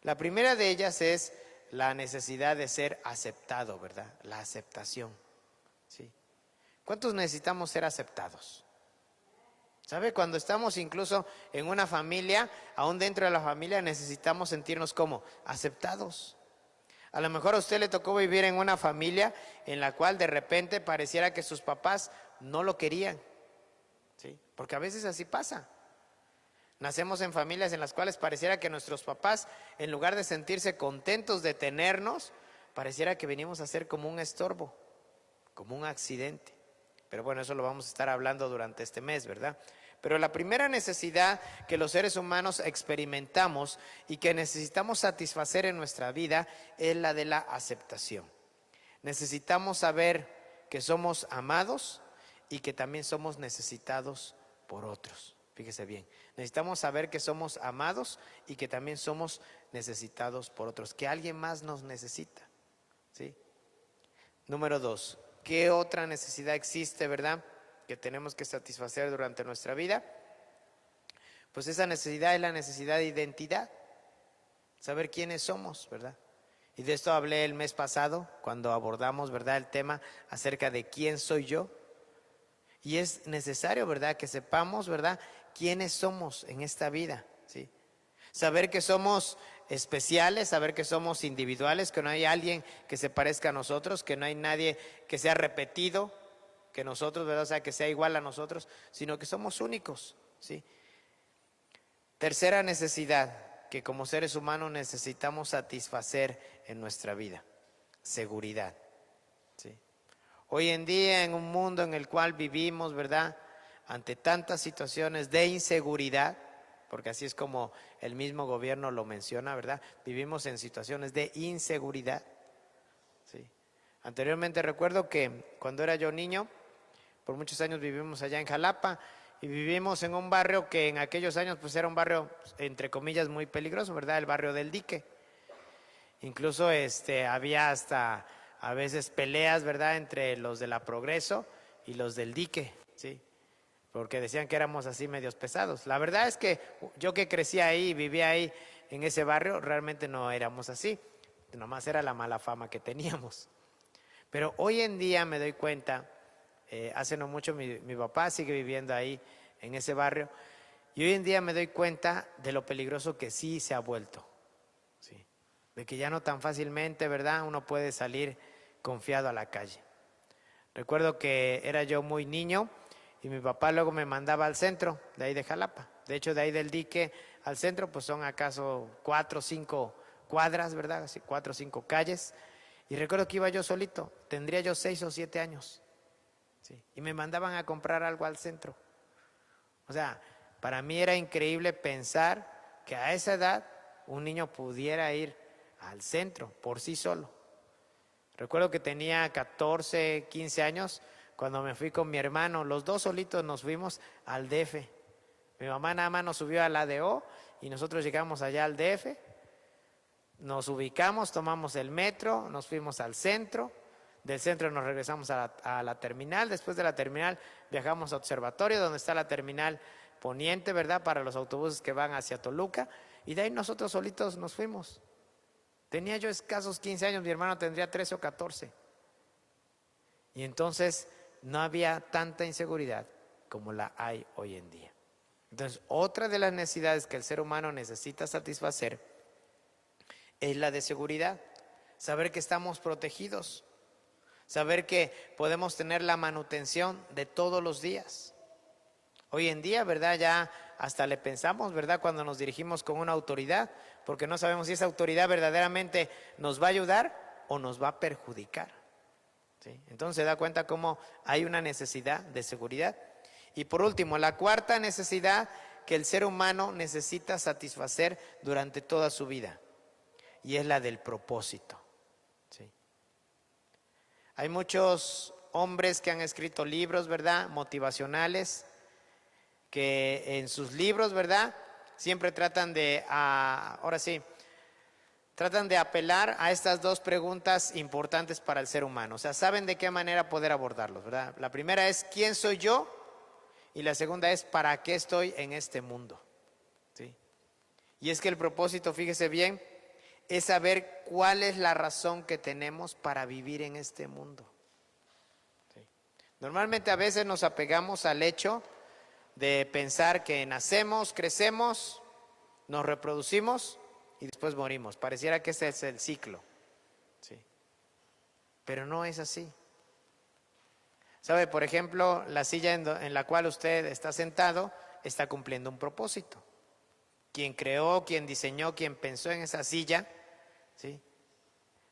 La primera de ellas es la necesidad de ser aceptado, ¿verdad? La aceptación. ¿Sí? ¿Cuántos necesitamos ser aceptados? ¿Sabe? Cuando estamos incluso en una familia, aún dentro de la familia necesitamos sentirnos como aceptados. A lo mejor a usted le tocó vivir en una familia en la cual de repente pareciera que sus papás no lo querían, ¿sí? Porque a veces así pasa. Nacemos en familias en las cuales pareciera que nuestros papás, en lugar de sentirse contentos de tenernos, pareciera que venimos a ser como un estorbo, como un accidente. Pero bueno, eso lo vamos a estar hablando durante este mes, ¿verdad? Pero la primera necesidad que los seres humanos experimentamos y que necesitamos satisfacer en nuestra vida es la de la aceptación. Necesitamos saber que somos amados y que también somos necesitados por otros. Fíjese bien, necesitamos saber que somos amados y que también somos necesitados por otros, que alguien más nos necesita, ¿sí? Número 2, ¿qué otra necesidad existe, verdad?, que tenemos que satisfacer durante nuestra vida? Pues esa necesidad es la necesidad de identidad, saber quiénes somos, ¿verdad? Y de esto hablé el mes pasado cuando abordamos, ¿verdad?, el tema acerca de quién soy yo. Y es necesario, ¿verdad?, que sepamos, ¿verdad?, quiénes somos en esta vida, ¿sí? Saber que somos especiales, saber que somos individuales, que no hay alguien que se parezca a nosotros, que no hay nadie que sea repetido que nosotros, ¿verdad?, o sea, que sea igual a nosotros, sino que somos únicos, ¿sí? Tercera necesidad que como seres humanos necesitamos satisfacer en nuestra vida: seguridad, ¿sí? Hoy en día, en un mundo en el cual vivimos, ¿verdad?, ante tantas situaciones de inseguridad, porque así es como el mismo gobierno lo menciona, ¿verdad? Vivimos en situaciones de inseguridad, ¿sí? Anteriormente recuerdo que cuando era yo niño, por muchos años vivimos allá en Jalapa y vivimos en un barrio que en aquellos años pues era un barrio entre comillas muy peligroso, ¿verdad? El barrio del Dique. Incluso había hasta a veces peleas, ¿verdad?, entre los de la Progreso y los del Dique, ¿sí? Porque decían que éramos así medios pesados. La verdad es que yo que crecí ahí y vivía ahí en ese barrio, realmente no éramos así, nomás era la mala fama que teníamos. Pero hoy en día me doy cuenta, hace no mucho mi papá sigue viviendo ahí en ese barrio, y hoy en día me doy cuenta de lo peligroso que sí se ha vuelto, ¿sí? De que ya no tan fácilmente, ¿verdad?, uno puede salir confiado a la calle. Recuerdo que era yo muy niño y mi papá luego me mandaba al centro de ahí de Jalapa. De hecho, de ahí del Dique al centro pues son acaso 4 o 5 cuadras, ¿verdad?, así 4 o 5 calles. Y recuerdo que iba yo solito, tendría yo 6 o 7 años, ¿sí? Y me mandaban a comprar algo al centro. O sea, para mí era increíble pensar que a esa edad un niño pudiera ir al centro por sí solo. Recuerdo que tenía 14, 15 años cuando me fui con mi hermano, los dos solitos nos fuimos al DF. Mi mamá nada más nos subió a la ADO y nosotros llegamos allá al DF, nos ubicamos, tomamos el metro, nos fuimos al centro, del centro nos regresamos a la terminal, después de la terminal viajamos a Observatorio, donde está la terminal poniente, ¿verdad?, para los autobuses que van hacia Toluca, y de ahí nosotros solitos nos fuimos. Tenía yo escasos 15 años, mi hermano tendría 13 o 14. Y entonces no había tanta inseguridad como la hay hoy en día. Entonces, otra de las necesidades que el ser humano necesita satisfacer es la de seguridad. Saber que estamos protegidos, saber que podemos tener la manutención de todos los días. Hoy en día, ¿verdad?, ya hasta le pensamos, ¿verdad?, cuando nos dirigimos con una autoridad, porque no sabemos si esa autoridad verdaderamente nos va a ayudar o nos va a perjudicar, ¿sí? Entonces se da cuenta cómo hay una necesidad de seguridad. Y por último, la cuarta necesidad que el ser humano necesita satisfacer durante toda su vida, y es la del propósito, ¿sí? Hay muchos hombres que han escrito libros, ¿verdad?, motivacionales, que en sus libros, ¿verdad? Siempre tratan de, ahora sí, tratan de apelar a estas dos preguntas importantes para el ser humano. O sea, saben de qué manera poder abordarlos, ¿verdad? La primera es, ¿quién soy yo? Y la segunda es, ¿para qué estoy en este mundo? ¿Sí? Y es que el propósito, fíjese bien, es saber cuál es la razón que tenemos para vivir en este mundo. ¿Sí? Normalmente a veces nos apegamos al hecho de pensar que nacemos, crecemos, nos reproducimos y después morimos. Pareciera que ese es el ciclo. ¿Sí? Pero no es así. ¿Sabe? Por ejemplo, la silla en la cual usted está sentado está cumpliendo un propósito. Quien creó, quien diseñó, quien pensó en esa silla, ¿sí?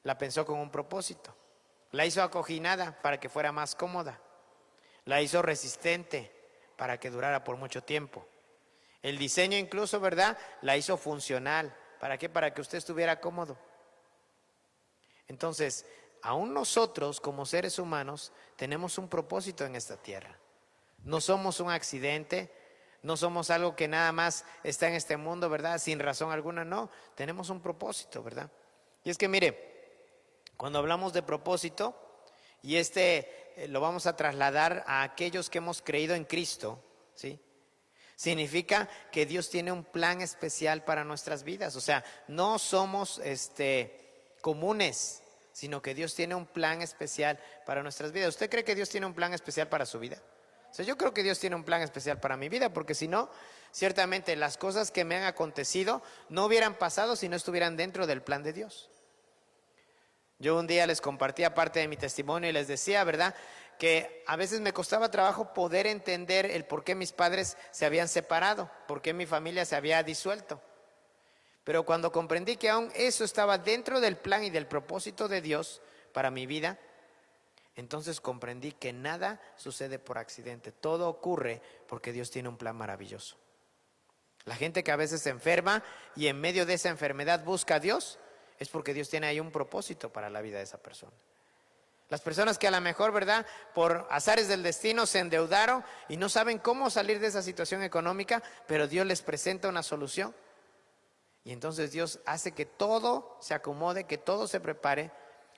La pensó con un propósito. La hizo acoginada para que fuera más cómoda. La hizo resistente para que durara por mucho tiempo. El diseño incluso, ¿verdad? La hizo funcional. ¿Para qué? Para que usted estuviera cómodo. Entonces, aún nosotros como seres humanos tenemos un propósito en esta tierra. No somos un accidente, no somos algo que nada más está en este mundo, ¿verdad? Sin razón alguna, no. Tenemos un propósito, ¿verdad? Y es que mire, cuando hablamos de propósito, y lo vamos a trasladar a aquellos que hemos creído en Cristo, ¿sí? Significa que Dios tiene un plan especial para nuestras vidas. O sea, no somos comunes, sino que Dios tiene un plan especial para nuestras vidas. ¿Usted cree que Dios tiene un plan especial para su vida? O sea, yo creo que Dios tiene un plan especial para mi vida, porque si no, ciertamente las cosas que me han acontecido no hubieran pasado si no estuvieran dentro del plan de Dios. Yo un día les compartía parte de mi testimonio y les decía, ¿verdad?, que a veces me costaba trabajo poder entender el por qué mis padres se habían separado, por qué mi familia se había disuelto. Pero cuando comprendí que aún eso estaba dentro del plan y del propósito de Dios para mi vida, entonces comprendí que nada sucede por accidente, todo ocurre porque Dios tiene un plan maravilloso. La gente que a veces se enferma y en medio de esa enfermedad busca a Dios, es porque Dios tiene ahí un propósito para la vida de esa persona. Las personas que a lo mejor, ¿verdad?, por azares del destino se endeudaron y no saben cómo salir de esa situación económica, pero Dios les presenta una solución. Y entonces Dios hace que todo se acomode, que todo se prepare,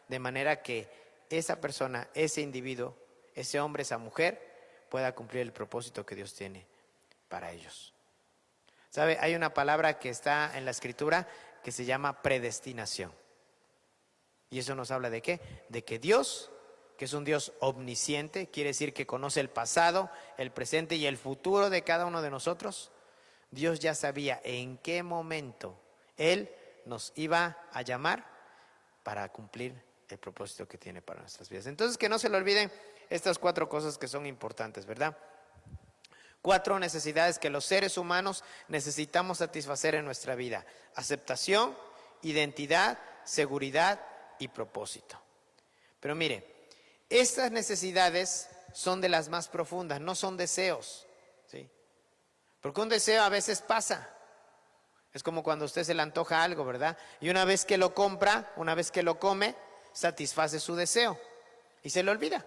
de manera que esa persona, ese individuo, ese hombre, esa mujer, pueda cumplir el propósito que Dios tiene para ellos. ¿Sabe? Hay una palabra que está en la Escritura que se llama predestinación. ¿Y eso nos habla de qué? De que Dios, que es un Dios omnisciente, quiere decir que conoce el pasado, el presente y el futuro de cada uno de nosotros. Dios ya sabía en qué momento Él nos iba a llamar para cumplir el propósito que tiene para nuestras vidas. Entonces, que no se le olviden estas 4 cosas que son importantes, ¿verdad? 4 necesidades que los seres humanos necesitamos satisfacer en nuestra vida: aceptación, identidad, seguridad y propósito. Pero mire, estas necesidades son de las más profundas, no son deseos, ¿sí? Porque un deseo a veces pasa. Es como cuando a usted se le antoja algo, ¿verdad? Y una vez que lo compra, una vez que lo come, satisface su deseo y se le olvida.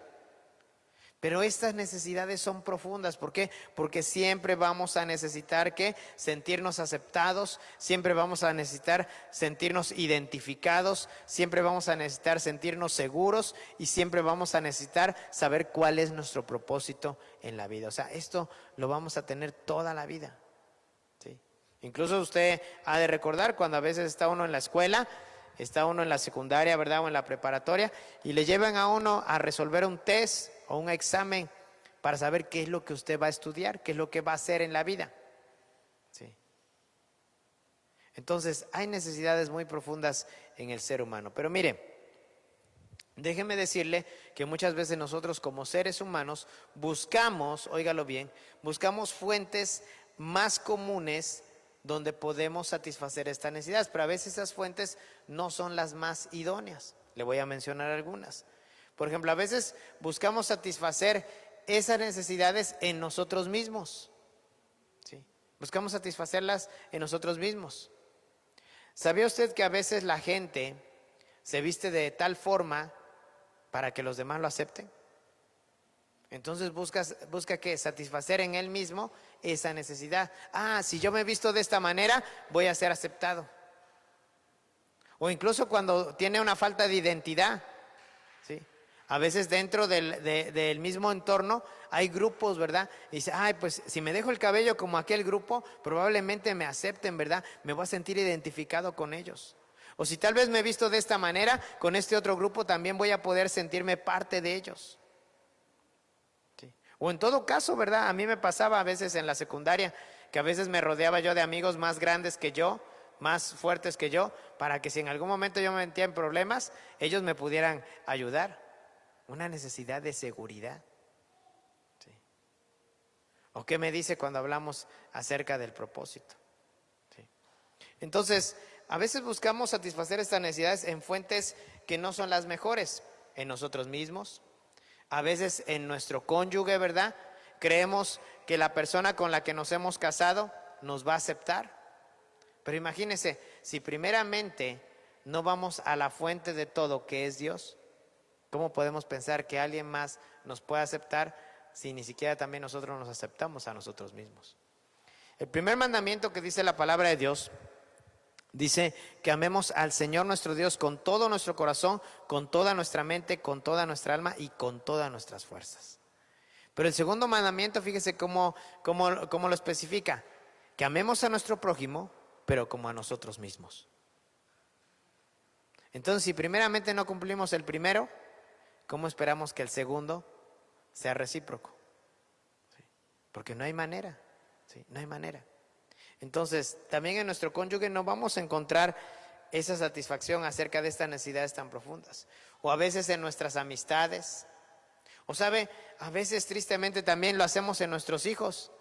Pero estas necesidades son profundas. ¿Por qué? Porque siempre vamos a necesitar ¿qué? Sentirnos aceptados, siempre vamos a necesitar sentirnos identificados, siempre vamos a necesitar sentirnos seguros y siempre vamos a necesitar saber cuál es nuestro propósito en la vida. O sea, esto lo vamos a tener toda la vida, ¿sí? Incluso usted ha de recordar cuando a veces está uno en la escuela, está uno en la secundaria, ¿verdad?, o en la preparatoria, y le llevan a uno a resolver un test o un examen para saber qué es lo que usted va a estudiar, qué es lo que va a hacer en la vida, ¿sí? Entonces, hay necesidades muy profundas en el ser humano. Pero mire, déjeme decirle que muchas veces nosotros como seres humanos buscamos, óigalo bien, buscamos fuentes más comunes donde podemos satisfacer estas necesidades, pero a veces esas fuentes no son las más idóneas. Le voy a mencionar algunas. Por ejemplo, a veces buscamos satisfacer esas necesidades en nosotros mismos, ¿sí? Buscamos satisfacerlas en nosotros mismos. ¿Sabía usted que a veces la gente se viste de tal forma para que los demás lo acepten? Entonces busca que satisfacer en él mismo esa necesidad. Si yo me he visto de esta manera, voy a ser aceptado. O incluso cuando tiene una falta de identidad, ¿sí? A veces dentro del mismo entorno hay grupos, ¿verdad? Y dice, pues si me dejo el cabello como aquel grupo, probablemente me acepten, ¿verdad? Me voy a sentir identificado con ellos. O si tal vez me he visto de esta manera, con este otro grupo también voy a poder sentirme parte de ellos. ¿Sí? O en todo caso, ¿verdad? A mí me pasaba a veces en la secundaria, que a veces me rodeaba yo de amigos más grandes que yo, más fuertes que yo, para que si en algún momento yo me metía en problemas, ellos me pudieran ayudar. Una necesidad de seguridad. ¿Sí? ¿O qué me dice cuando hablamos acerca del propósito? ¿Sí? Entonces, a veces buscamos satisfacer estas necesidades en fuentes que no son las mejores, en nosotros mismos, a veces en nuestro cónyuge, ¿verdad? Creemos que la persona con la que nos hemos casado nos va a aceptar. Pero imagínense, si primeramente no vamos a la fuente de todo, que es Dios, ¿cómo podemos pensar que alguien más nos puede aceptar si ni siquiera también nosotros nos aceptamos a nosotros mismos? El primer mandamiento que dice la palabra de Dios dice que amemos al Señor nuestro Dios con todo nuestro corazón, con toda nuestra mente, con toda nuestra alma y con todas nuestras fuerzas. Pero el segundo mandamiento, fíjese cómo lo especifica, que amemos a nuestro prójimo, pero como a nosotros mismos. Entonces, si primeramente no cumplimos el primero, ¿cómo esperamos que el segundo sea recíproco? ¿Sí? Porque no hay manera, ¿sí? No hay manera. Entonces, también en nuestro cónyuge no vamos a encontrar esa satisfacción acerca de estas necesidades tan profundas. O a veces en nuestras amistades. O sabe, a veces tristemente también lo hacemos en nuestros hijos.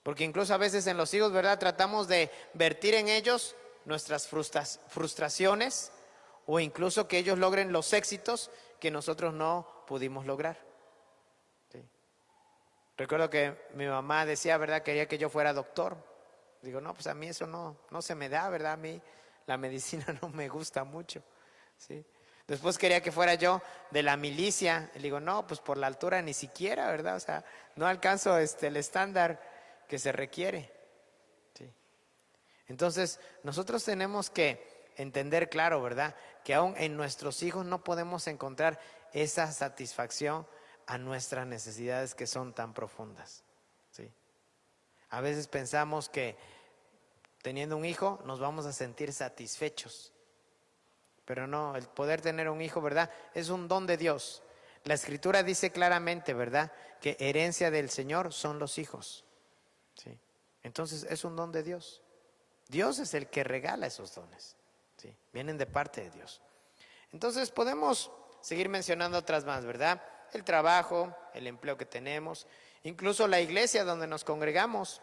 Porque incluso a veces en los hijos, ¿verdad? Tratamos de vertir en ellos nuestras frustraciones o incluso que ellos logren los éxitos que nosotros no pudimos lograr. ¿Sí? Recuerdo que mi mamá decía, ¿verdad? Quería que yo fuera doctor. Digo, no, pues a mí eso no se me da, ¿verdad? A mí la medicina no me gusta mucho. ¿Sí? Después quería que fuera yo de la milicia. Le digo, no, pues por la altura ni siquiera, ¿verdad? O sea, no alcanzo el estándar que se requiere. ¿Sí? Entonces, nosotros tenemos que entender claro, ¿verdad? Que aún en nuestros hijos no podemos encontrar esa satisfacción a nuestras necesidades que son tan profundas. ¿Sí? A veces pensamos que teniendo un hijo nos vamos a sentir satisfechos. Pero no, el poder tener un hijo, ¿verdad? Es un don de Dios. La Escritura dice claramente, ¿verdad? Que herencia del Señor son los hijos. ¿Sí? Entonces es un don de Dios. Dios es el que regala esos dones. ¿Sí? Vienen de parte de Dios. Entonces podemos seguir mencionando otras más, ¿verdad? El trabajo, el empleo que tenemos, incluso la iglesia donde nos congregamos.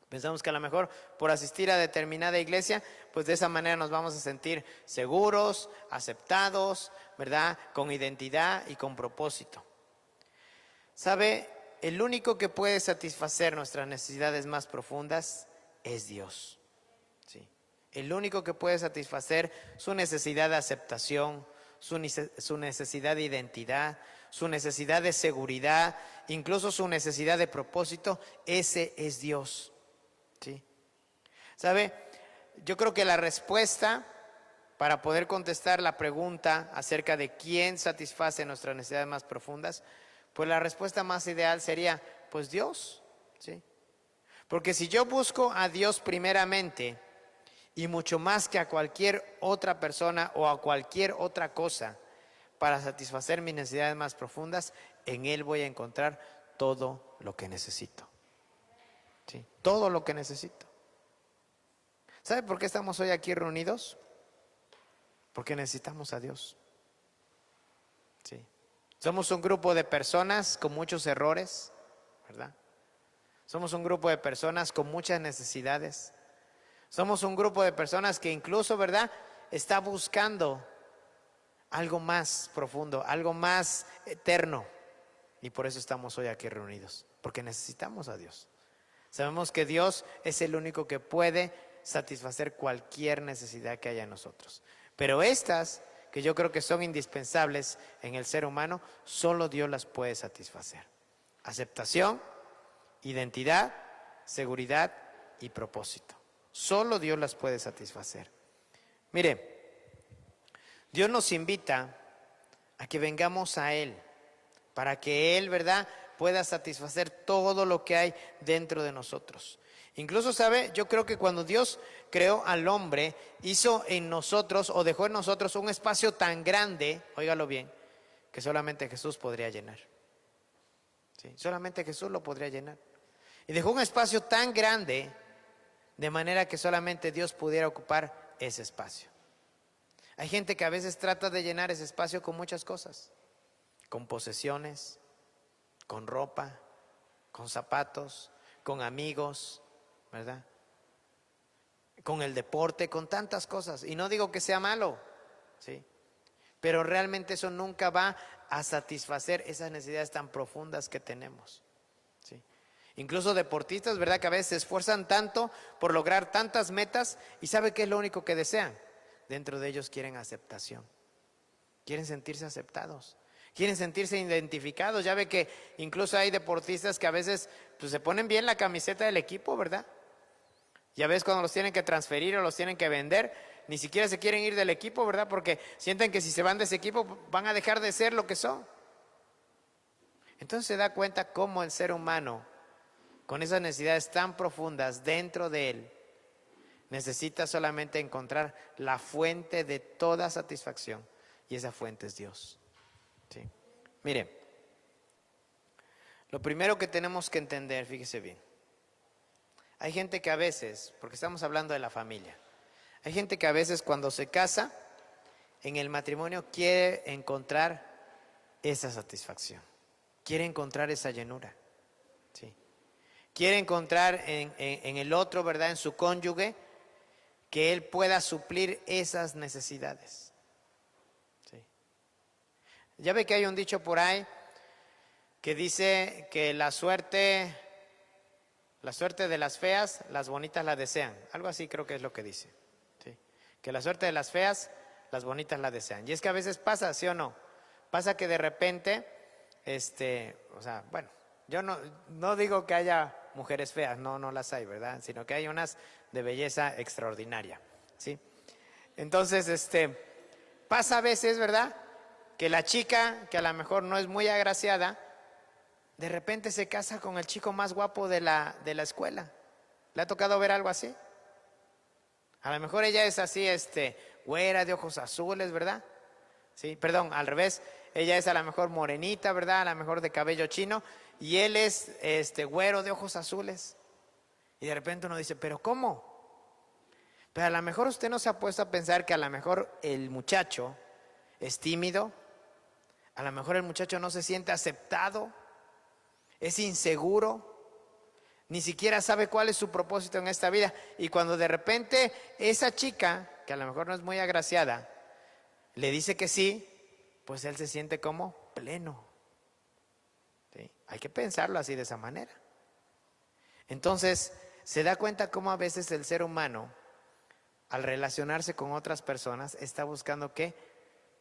Pensamos que a lo mejor por asistir a determinada iglesia, pues de esa manera nos vamos a sentir seguros, aceptados, ¿verdad? Con identidad y con propósito. ¿Sabe? El único que puede satisfacer nuestras necesidades más profundas es Dios. ¿Sí? El único que puede satisfacer su necesidad de aceptación, su necesidad de identidad, su necesidad de seguridad, incluso su necesidad de propósito, ese es Dios. ¿Sí? ¿Sabe? Yo creo que la respuesta para poder contestar la pregunta acerca de quién satisface nuestras necesidades más profundas, pues la respuesta más ideal sería, pues Dios, ¿sí? Porque si yo busco a Dios primeramente y mucho más que a cualquier otra persona o a cualquier otra cosa para satisfacer mis necesidades más profundas, en Él voy a encontrar todo lo que necesito. ¿Sí? Todo lo que necesito. ¿Sabe por qué estamos hoy aquí reunidos? Porque necesitamos a Dios. ¿Sí? Somos un grupo de personas con muchos errores, ¿verdad? Somos un grupo de personas con muchas necesidades. Somos un grupo de personas que incluso, ¿verdad?, está buscando algo más profundo, algo más eterno. Y por eso estamos hoy aquí reunidos, porque necesitamos a Dios. Sabemos que Dios es el único que puede satisfacer cualquier necesidad que haya en nosotros. Pero estas que yo creo que son indispensables en el ser humano, solo Dios las puede satisfacer. Aceptación, identidad, seguridad y propósito. Solo Dios las puede satisfacer. Mire, Dios nos invita a que vengamos a Él, para que Él, ¿verdad?, pueda satisfacer todo lo que hay dentro de nosotros. Incluso, ¿sabe? Yo creo que cuando Dios creó al hombre, hizo en nosotros o dejó en nosotros un espacio tan grande, óigalo bien, que solamente Jesús podría llenar. ¿Sí? Solamente Jesús lo podría llenar. Y dejó un espacio tan grande, de manera que solamente Dios pudiera ocupar ese espacio. Hay gente que a veces trata de llenar ese espacio con muchas cosas, con posesiones, con ropa, con zapatos, con amigos, ¿verdad? Con el deporte, con tantas cosas. Y no digo que sea malo, ¿sí? Pero realmente eso nunca va a satisfacer esas necesidades tan profundas que tenemos, ¿sí? Incluso deportistas, ¿verdad?, que a veces se esfuerzan tanto por lograr tantas metas y ¿sabe qué es lo único que desean? Dentro de ellos quieren aceptación, quieren sentirse aceptados, quieren sentirse identificados. Ya ve que incluso hay deportistas que a veces pues, se ponen bien la camiseta del equipo, ¿verdad? Ya ves cuando los tienen que transferir o los tienen que vender, ni siquiera se quieren ir del equipo, ¿verdad? Porque sienten que si se van de ese equipo van a dejar de ser lo que son. Entonces se da cuenta cómo el ser humano, con esas necesidades tan profundas dentro de él, necesita solamente encontrar la fuente de toda satisfacción, y esa fuente es Dios. ¿Sí? Mire, lo primero que tenemos que entender, fíjese bien, hay gente que a veces, porque estamos hablando de la familia, hay gente que a veces cuando se casa, en el matrimonio quiere encontrar esa satisfacción, quiere encontrar esa llenura, ¿sí? Quiere encontrar en el otro, ¿verdad?, en su cónyuge, que él pueda suplir esas necesidades, ¿sí? Ya ve que hay un dicho por ahí que dice que la suerte de las feas, las bonitas la desean. Algo así creo que es lo que dice, ¿sí? Que la suerte de las feas, las bonitas la desean. Y es que a veces pasa, ¿sí o no? Pasa que de repente, o sea, bueno, yo no digo que haya mujeres feas, no las hay, ¿verdad? Sino que hay unas de belleza extraordinaria, ¿sí? Entonces, pasa a veces, ¿verdad?, que la chica, que a lo mejor no es muy agraciada, de repente se casa con el chico más guapo de la escuela. ¿Le ha tocado ver algo así? A lo mejor ella es así, güera, de ojos azules, ¿verdad? Sí, perdón, al revés. Ella es a lo mejor morenita, ¿verdad? A lo mejor de cabello chino. Y él es, güero, de ojos azules. Y de repente uno dice, ¿pero cómo? Pero a lo mejor usted no se ha puesto a pensar que a lo mejor el muchacho es tímido. A lo mejor el muchacho no se siente aceptado. Es inseguro, ni siquiera sabe cuál es su propósito en esta vida. Y cuando de repente esa chica, que a lo mejor no es muy agraciada, le dice que sí, pues él se siente como pleno. ¿Sí? Hay que pensarlo así, de esa manera. Entonces, se da cuenta cómo a veces el ser humano, al relacionarse con otras personas, está buscando ¿qué?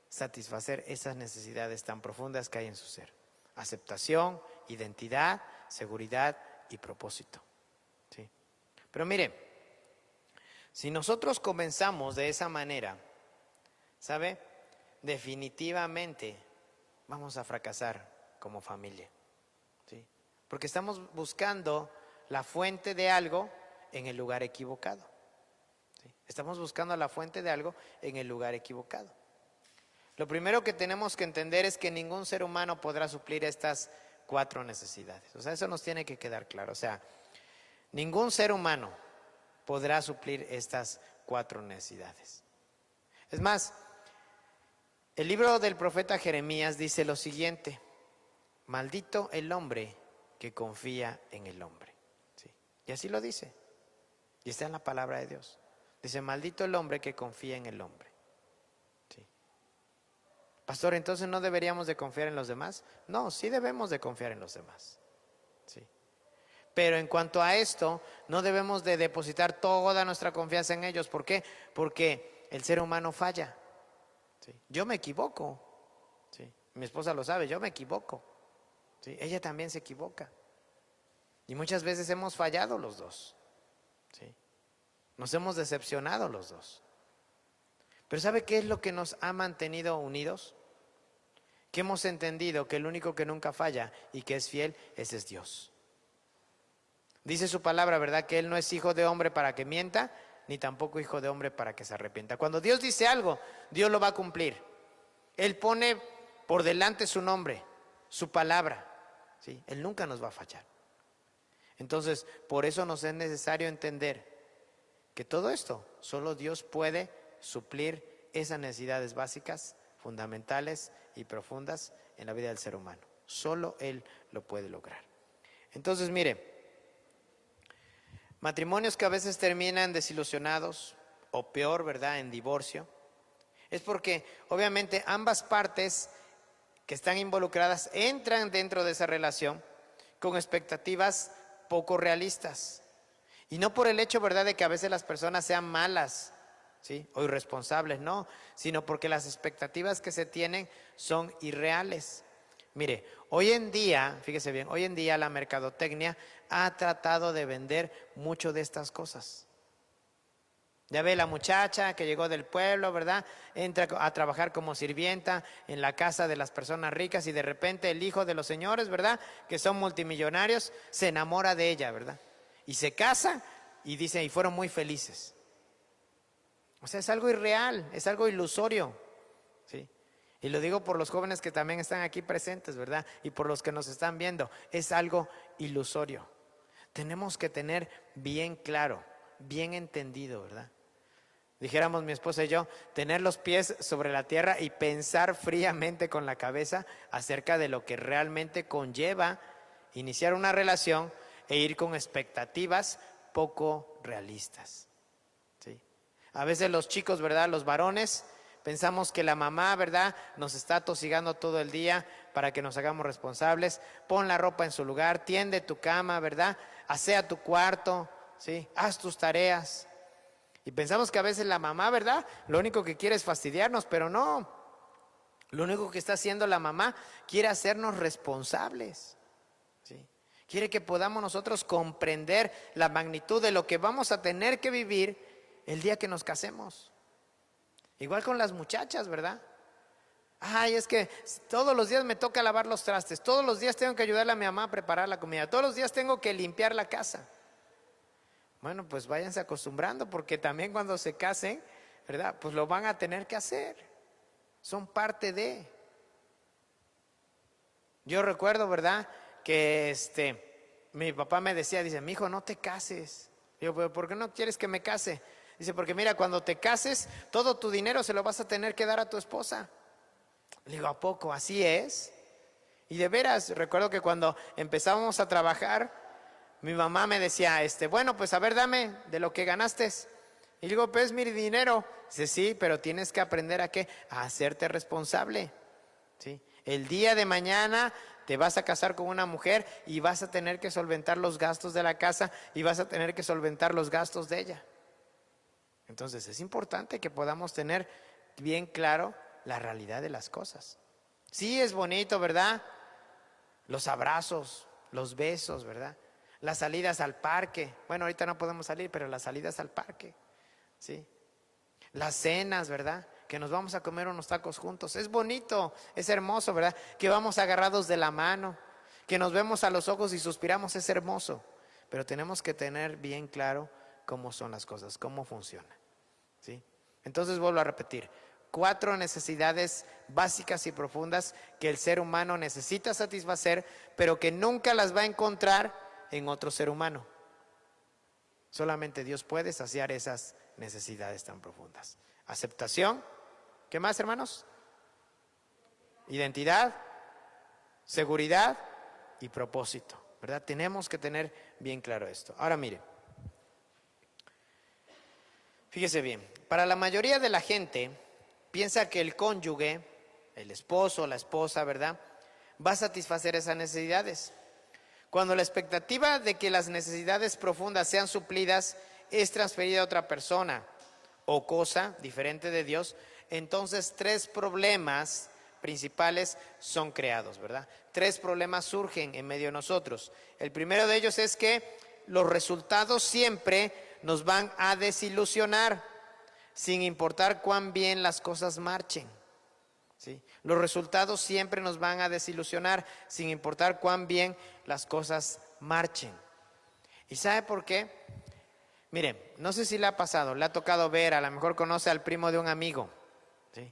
Satisfacer esas necesidades tan profundas que hay en su ser. Aceptación, identidad, seguridad y propósito, ¿sí? Pero mire, si nosotros comenzamos de esa manera, ¿sabe? Definitivamente vamos a fracasar como familia, ¿sí? Porque estamos buscando la fuente de algo en el lugar equivocado, ¿sí? Estamos buscando la fuente de algo en el lugar equivocado. Lo primero que tenemos que entender es que ningún ser humano podrá suplir estas 4 necesidades. O sea, eso nos tiene que quedar claro. O sea, ningún ser humano podrá suplir estas 4 necesidades. Es más, el libro del profeta Jeremías dice lo siguiente: maldito el hombre que confía en el hombre. ¿Sí? Y así lo dice. Y está en la palabra de Dios. Dice, maldito el hombre que confía en el hombre. Pastor, ¿entonces no deberíamos de confiar en los demás? No, sí debemos de confiar en los demás, ¿sí? Pero en cuanto a esto, no debemos de depositar toda nuestra confianza en ellos. ¿Por qué? Porque el ser humano falla. ¿sí? Yo me equivoco, ¿sí? Mi esposa lo sabe, yo me equivoco, ¿sí? Ella también se equivoca. Y muchas veces hemos fallado los dos, ¿sí? Nos hemos decepcionado los dos. Pero ¿sabe qué es lo que nos ha mantenido unidos? Que hemos entendido que el único que nunca falla y que es fiel, ese es Dios. Dice su palabra, ¿verdad? Que Él no es hijo de hombre para que mienta, ni tampoco hijo de hombre para que se arrepienta. Cuando Dios dice algo, Dios lo va a cumplir. Él pone por delante su nombre, su palabra, ¿sí? Él nunca nos va a fallar. Entonces, por eso nos es necesario entender que todo esto, solo Dios puede suplir esas necesidades básicas, fundamentales y profundas en la vida del ser humano. Solo Él lo puede lograr. Entonces, mire, matrimonios que a veces terminan desilusionados o peor, ¿verdad?, en divorcio, es porque obviamente ambas partes que están involucradas entran dentro de esa relación con expectativas poco realistas. Y no por el hecho, ¿verdad?, de que a veces las personas sean malas, ¿sí?, o irresponsables, no, sino porque las expectativas que se tienen son irreales. Mire, hoy en día, fíjese bien, hoy en día la mercadotecnia ha tratado de vender mucho de estas cosas. Ya ve la muchacha que llegó del pueblo, ¿verdad? Entra a trabajar como sirvienta en la casa de las personas ricas y de repente el hijo de los señores, ¿verdad?, que son multimillonarios, se enamora de ella, ¿verdad? Y se casa y dice, y fueron muy felices. O sea, es algo irreal, es algo ilusorio, ¿sí? Y lo digo por los jóvenes que también están aquí presentes, ¿verdad? Y por los que nos están viendo, es algo ilusorio. Tenemos que tener bien claro, bien entendido, ¿verdad? Dijéramos mi esposa y yo, tener los pies sobre la tierra y pensar fríamente con la cabeza acerca de lo que realmente conlleva iniciar una relación e ir con expectativas poco realistas, ¿sí? A veces los chicos, ¿verdad?, los varones, pensamos que la mamá, ¿verdad?, nos está atosigando todo el día para que nos hagamos responsables. Pon la ropa en su lugar, tiende tu cama, ¿verdad?, asea tu cuarto, ¿sí?, haz tus tareas. Y pensamos que a veces la mamá, ¿verdad?, lo único que quiere es fastidiarnos, pero no. Lo único que está haciendo la mamá, quiere hacernos responsables, ¿sí? Quiere que podamos nosotros comprender la magnitud de lo que vamos a tener que vivir el día que nos casemos. Igual con las muchachas, ¿verdad? Ay, es que todos los días me toca lavar los trastes, todos los días tengo que ayudarle a mi mamá a preparar la comida, todos los días tengo que limpiar la casa. Bueno, pues váyanse acostumbrando porque también cuando se casen, ¿verdad?, pues lo van a tener que hacer. Son parte de. Yo recuerdo, ¿verdad?, que mi papá me decía, dice, mi hijo, no te cases. Digo, ¿pero por qué no quieres que me case? Dice, porque mira, cuando te cases, todo tu dinero se lo vas a tener que dar a tu esposa. Le digo, ¿a poco? ¿Así es? Y de veras, recuerdo que cuando empezábamos a trabajar, mi mamá me decía, bueno, pues a ver, dame de lo que ganaste. Y digo, pues mi dinero. Dice, sí, pero tienes que aprender a qué, a hacerte responsable, ¿sí? El día de mañana te vas a casar con una mujer y vas a tener que solventar los gastos de la casa y vas a tener que solventar los gastos de ella. Entonces es importante que podamos tener bien claro la realidad de las cosas. Sí, es bonito, ¿verdad?, los abrazos, los besos, ¿verdad?, las salidas al parque. Bueno, ahorita no podemos salir, pero las salidas al parque, ¿sí? Las cenas, ¿verdad?, que nos vamos a comer unos tacos juntos. Es bonito, es hermoso, ¿verdad?, que vamos agarrados de la mano, que nos vemos a los ojos y suspiramos, es hermoso. Pero tenemos que tener bien claro cómo son las cosas, cómo funciona, ¿sí? Entonces vuelvo a repetir, 4 necesidades básicas y profundas que el ser humano necesita satisfacer, pero que nunca las va a encontrar en otro ser humano. Solamente Dios puede saciar esas necesidades tan profundas. Aceptación. ¿Qué más, hermanos? Identidad, seguridad y propósito, ¿verdad? Tenemos que tener bien claro esto. Ahora mire, fíjese bien, para la mayoría de la gente piensa que el cónyuge, el esposo o la esposa, ¿verdad?, va a satisfacer esas necesidades. Cuando la expectativa de que las necesidades profundas sean suplidas es transferida a otra persona o cosa diferente de Dios, entonces 3 problemas principales son creados, ¿verdad? 3 problemas surgen en medio de nosotros. El primero de ellos es que los resultados siempre nos van a desilusionar, sin importar cuán bien las cosas marchen. ¿Sí? Los resultados siempre nos van a desilusionar, sin importar cuán bien las cosas marchen. ¿Y sabe por qué? Mire, no sé si le ha pasado, le ha tocado ver, a lo mejor conoce al primo de un amigo, ¿sí?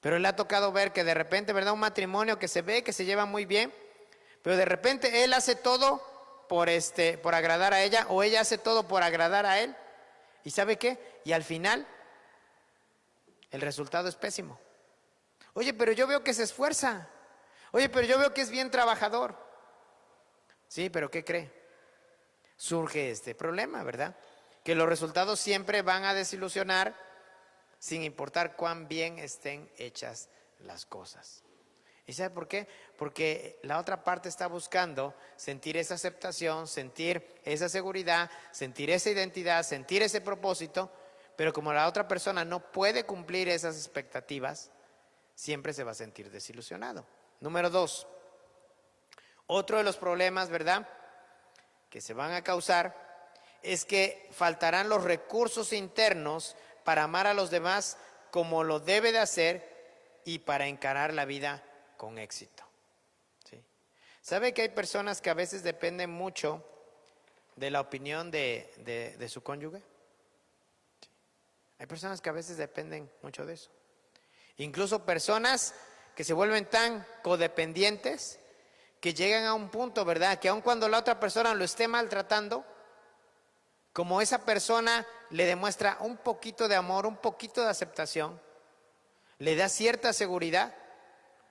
Pero le ha tocado ver que de repente, ¿verdad? Un matrimonio que se ve que se lleva muy bien, pero de repente él hace todo por agradar a ella, o ella hace todo por agradar a él. ¿Y sabe qué? Y al final el resultado es pésimo. Oye, pero yo veo que se esfuerza. Oye, pero yo veo que es bien trabajador. Sí, pero ¿qué cree? Surge este problema, ¿verdad? Que los resultados siempre van a desilusionar, sin importar cuán bien estén hechas las cosas. ¿Y sabe por qué? Porque la otra parte está buscando sentir esa aceptación, sentir esa seguridad, sentir esa identidad, sentir ese propósito, pero como la otra persona no puede cumplir esas expectativas, siempre se va a sentir desilusionado. Número 2, otro de los problemas, ¿verdad?, que se van a causar es que faltarán los recursos internos para amar a los demás como lo debe de hacer y para encarar la vida con éxito. ¿Sí? ¿Sabe que hay personas que a veces dependen mucho de la opinión de su cónyuge? ¿Sí? Hay personas que a veces dependen mucho de eso. Incluso personas que se vuelven tan codependientes que llegan a un punto, ¿verdad?, que aun cuando la otra persona lo esté maltratando, como esa persona le demuestra un poquito de amor, un poquito de aceptación, le da cierta seguridad,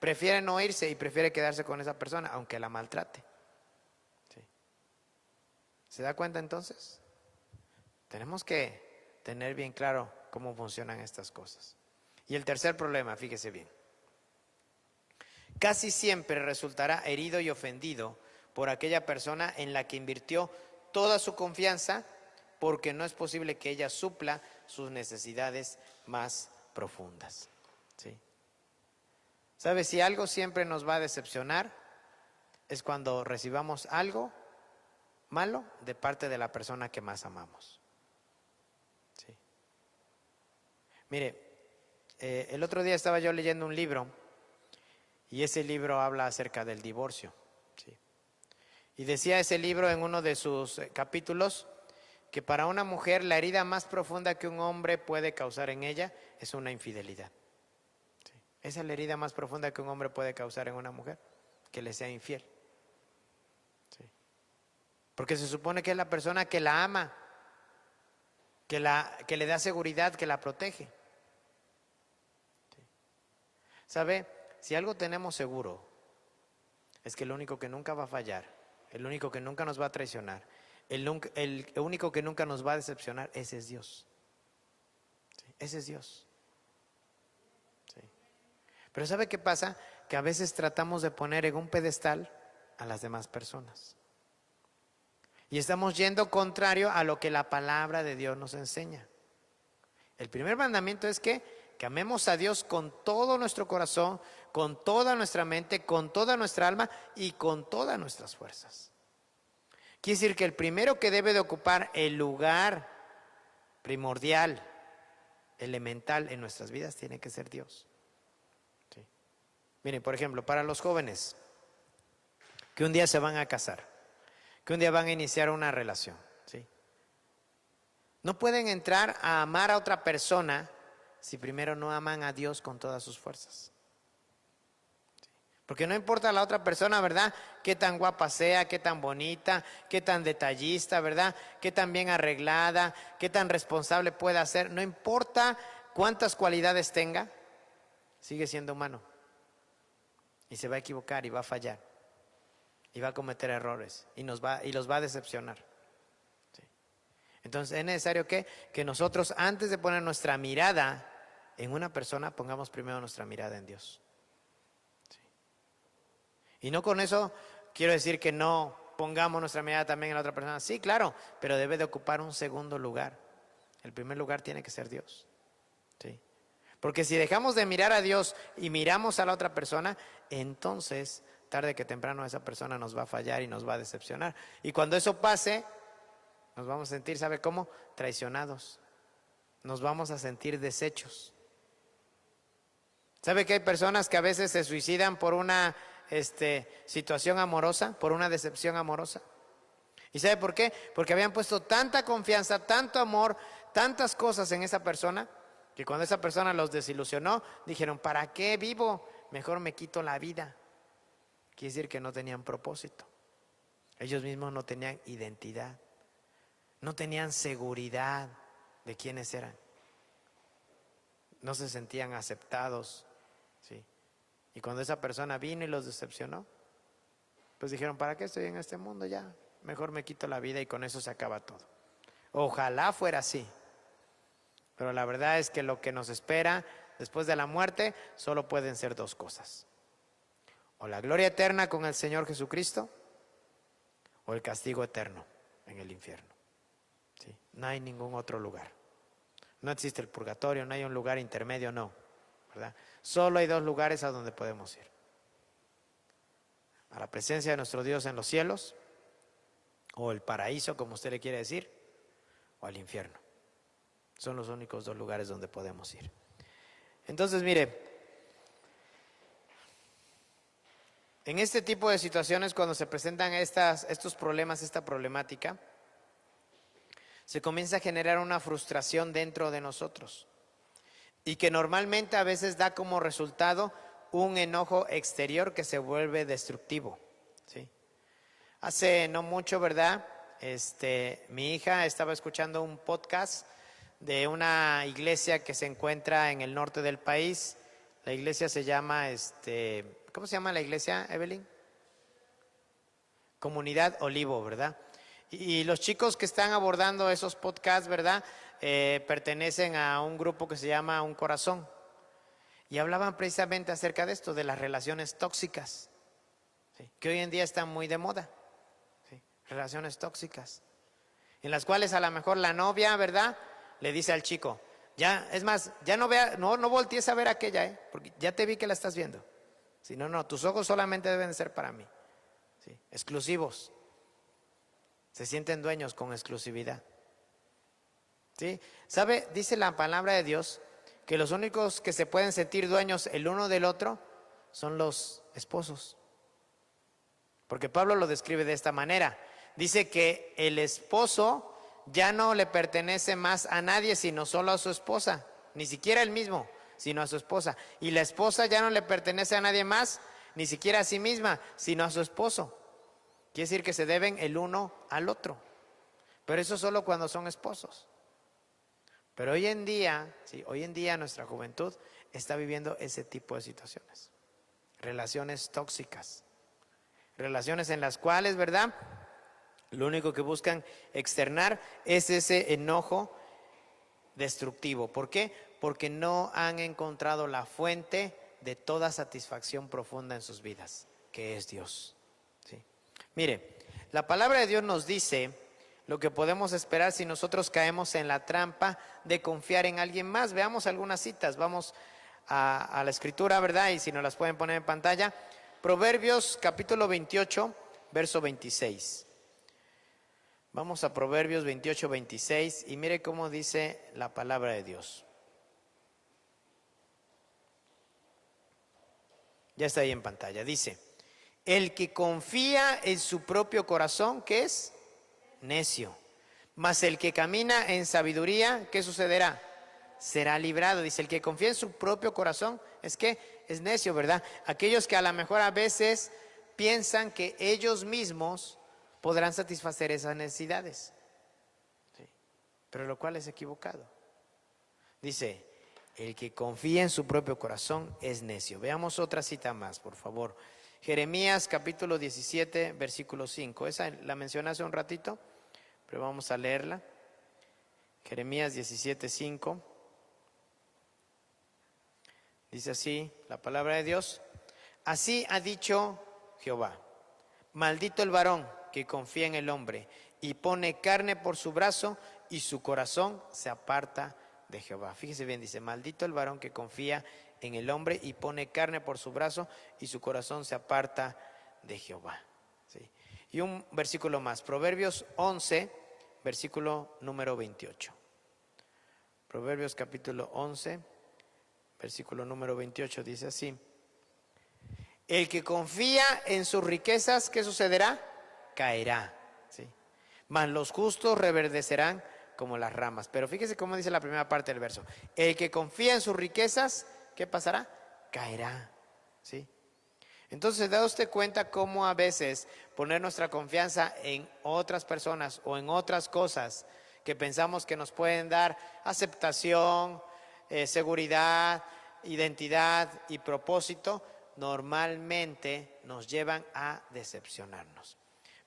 prefiere no irse y prefiere quedarse con esa persona, aunque la maltrate. ¿Sí? ¿Se da cuenta entonces? Tenemos que tener bien claro cómo funcionan estas cosas. Y el tercer problema, fíjese bien, casi siempre resultará herido y ofendido por aquella persona en la que invirtió toda su confianza, porque no es posible que ella supla sus necesidades más profundas. ¿Sí? ¿Sabe? Si algo siempre nos va a decepcionar, es cuando recibamos algo malo de parte de la persona que más amamos. ¿Sí? Mire, el otro día estaba yo leyendo un libro, y ese libro habla acerca del divorcio. ¿Sí? Y decía ese libro en uno de sus capítulos que para una mujer la herida más profunda que un hombre puede causar en ella es una infidelidad. ¿Sí? Esa es la herida más profunda que un hombre puede causar en una mujer, que le sea infiel. ¿Sí? Porque se supone que es la persona que la ama, que le da seguridad, que la protege. ¿Sí? ¿Sabe? Si algo tenemos seguro, es que el único que nunca va a fallar, el único que nunca nos va a traicionar, el único que nunca nos va a decepcionar, ese es Dios. ¿Sí? Ese es Dios. ¿Sí? Pero ¿sabe qué pasa? Que a veces tratamos de poner en un pedestal a las demás personas. Y estamos yendo contrario a lo que la palabra de Dios nos enseña. El primer mandamiento es que amemos a Dios con todo nuestro corazón, con toda nuestra mente, con toda nuestra alma y con todas nuestras fuerzas. Quiere decir que el primero que debe de ocupar el lugar primordial, elemental en nuestras vidas, tiene que ser Dios. ¿Sí? Miren, por ejemplo, para los jóvenes que un día se van a casar, que un día van a iniciar una relación, ¿sí? No pueden entrar a amar a otra persona si primero no aman a Dios con todas sus fuerzas. Porque no importa la otra persona, ¿verdad?, qué tan guapa sea, qué tan bonita, qué tan detallista, ¿verdad?, qué tan bien arreglada, qué tan responsable pueda ser. No importa cuántas cualidades tenga, sigue siendo humano. Y se va a equivocar y va a fallar. Y va a cometer errores y los va a decepcionar. ¿Sí? Entonces es necesario que nosotros, antes de poner nuestra mirada en una persona, pongamos primero nuestra mirada en Dios. Y no con eso quiero decir que no pongamos nuestra mirada también en la otra persona. Sí, claro, pero debe de ocupar un segundo lugar. El primer lugar tiene que ser Dios. ¿Sí? Porque si dejamos de mirar a Dios y miramos a la otra persona, entonces tarde que temprano esa persona nos va a fallar y nos va a decepcionar. Y cuando eso pase, nos vamos a sentir, ¿sabe cómo? Traicionados. Nos vamos a sentir deshechos. ¿Sabe que hay personas que a veces se suicidan por una situación amorosa, por una decepción amorosa? ¿Y sabe por qué? Porque habían puesto tanta confianza, tanto amor, tantas cosas en esa persona, que cuando esa persona los desilusionó, dijeron, ¿para qué vivo? Mejor me quito la vida. Quiere decir que no tenían propósito. Ellos mismos no tenían identidad. No tenían seguridad de quiénes eran. No se sentían aceptados. ¿Sí? Y cuando esa persona vino y los decepcionó, pues dijeron, ¿para qué estoy en este mundo ya? Mejor me quito la vida y con eso se acaba todo. Ojalá fuera así. Pero la verdad es que lo que nos espera después de la muerte solo pueden ser dos cosas. O la gloria eterna con el Señor Jesucristo, o el castigo eterno en el infierno. ¿Sí? No hay ningún otro lugar. No existe el purgatorio, no hay un lugar intermedio, no. ¿Verdad? Solo hay dos lugares a donde podemos ir. A la presencia de nuestro Dios en los cielos, o el paraíso, como usted le quiere decir, o al infierno. Son los únicos dos lugares donde podemos ir. Entonces, mire, en este tipo de situaciones, cuando se presentan estos problemas, esta problemática, se comienza a generar una frustración dentro de nosotros y que normalmente a veces da como resultado un enojo exterior que se vuelve destructivo. ¿Sí? Hace no mucho, ¿verdad? Mi hija estaba escuchando un podcast de una iglesia que se encuentra en el norte del país. La iglesia se llama, ¿cómo se llama la iglesia, Evelyn? Comunidad Olivo, ¿verdad? Y los chicos que están abordando esos podcasts, ¿verdad? Pertenecen a un grupo que se llama Un Corazón. Y hablaban precisamente acerca de esto, de las relaciones tóxicas, ¿sí? Que hoy en día están muy de moda, ¿sí? Relaciones tóxicas, en las cuales a lo mejor la novia, ¿verdad?, le dice al chico, ya, es más, ya no voltees a ver a aquella, porque ya te vi que la estás viendo. Si no, tus ojos solamente deben de ser para mí, ¿sí? Exclusivos. Se sienten dueños con exclusividad. ¿Sí? ¿Sabe? Dice la palabra de Dios que los únicos que se pueden sentir dueños el uno del otro son los esposos. Porque Pablo lo describe de esta manera. Dice que el esposo ya no le pertenece más a nadie sino solo a su esposa. Ni siquiera él mismo, sino a su esposa. Y la esposa ya no le pertenece a nadie más, ni siquiera a sí misma, sino a su esposo. Quiere decir que se deben el uno al otro. Pero eso solo cuando son esposos. Pero hoy en día, sí, hoy en día nuestra juventud está viviendo ese tipo de situaciones. Relaciones tóxicas. Relaciones en las cuales, ¿verdad?, lo único que buscan externar es ese enojo destructivo. ¿Por qué? Porque no han encontrado la fuente de toda satisfacción profunda en sus vidas, que es Dios. ¿Sí? Mire, la palabra de Dios nos dice lo que podemos esperar si nosotros caemos en la trampa de confiar en alguien más. Veamos algunas citas. Vamos a la escritura, ¿verdad? Y si nos las pueden poner en pantalla. Proverbios capítulo 28, verso 26. Vamos a Proverbios 28, 26 y mire cómo dice la palabra de Dios. Ya está ahí en pantalla. Dice, el que confía en su propio corazón, ¿qué es? Necio. Mas el que camina en sabiduría, ¿qué sucederá? Será librado. Dice, el que confía en su propio corazón, es que es necio, ¿verdad? Aquellos que a lo mejor a veces piensan que ellos mismos podrán satisfacer esas necesidades, ¿sí? Pero lo cual es equivocado. Dice, el que confía en su propio corazón es necio. Veamos otra cita más, por favor. Jeremías capítulo 17, versículo 5. Esa la mencioné hace un ratito, pero vamos a leerla. Jeremías 17, 5. Dice así la palabra de Dios. Así ha dicho Jehová, maldito el varón que confía en el hombre y pone carne por su brazo y su corazón se aparta de Jehová. Fíjese bien, dice, maldito el varón que confía en el hombre y pone carne por su brazo y su corazón se aparta de Jehová. ¿Sí? Y un versículo más, Proverbios 11, versículo número 28. Proverbios capítulo 11, versículo número 28 dice así: el que confía en sus riquezas, ¿qué sucederá? Caerá. ¿Sí? Mas los justos reverdecerán como las ramas. Pero fíjese cómo dice la primera parte del verso: el que confía en sus riquezas, ¿qué pasará? Caerá. ¿Sí? Entonces, ¿da usted cuenta cómo a veces poner nuestra confianza en otras personas o en otras cosas que pensamos que nos pueden dar aceptación, seguridad, identidad y propósito, normalmente nos llevan a decepcionarnos?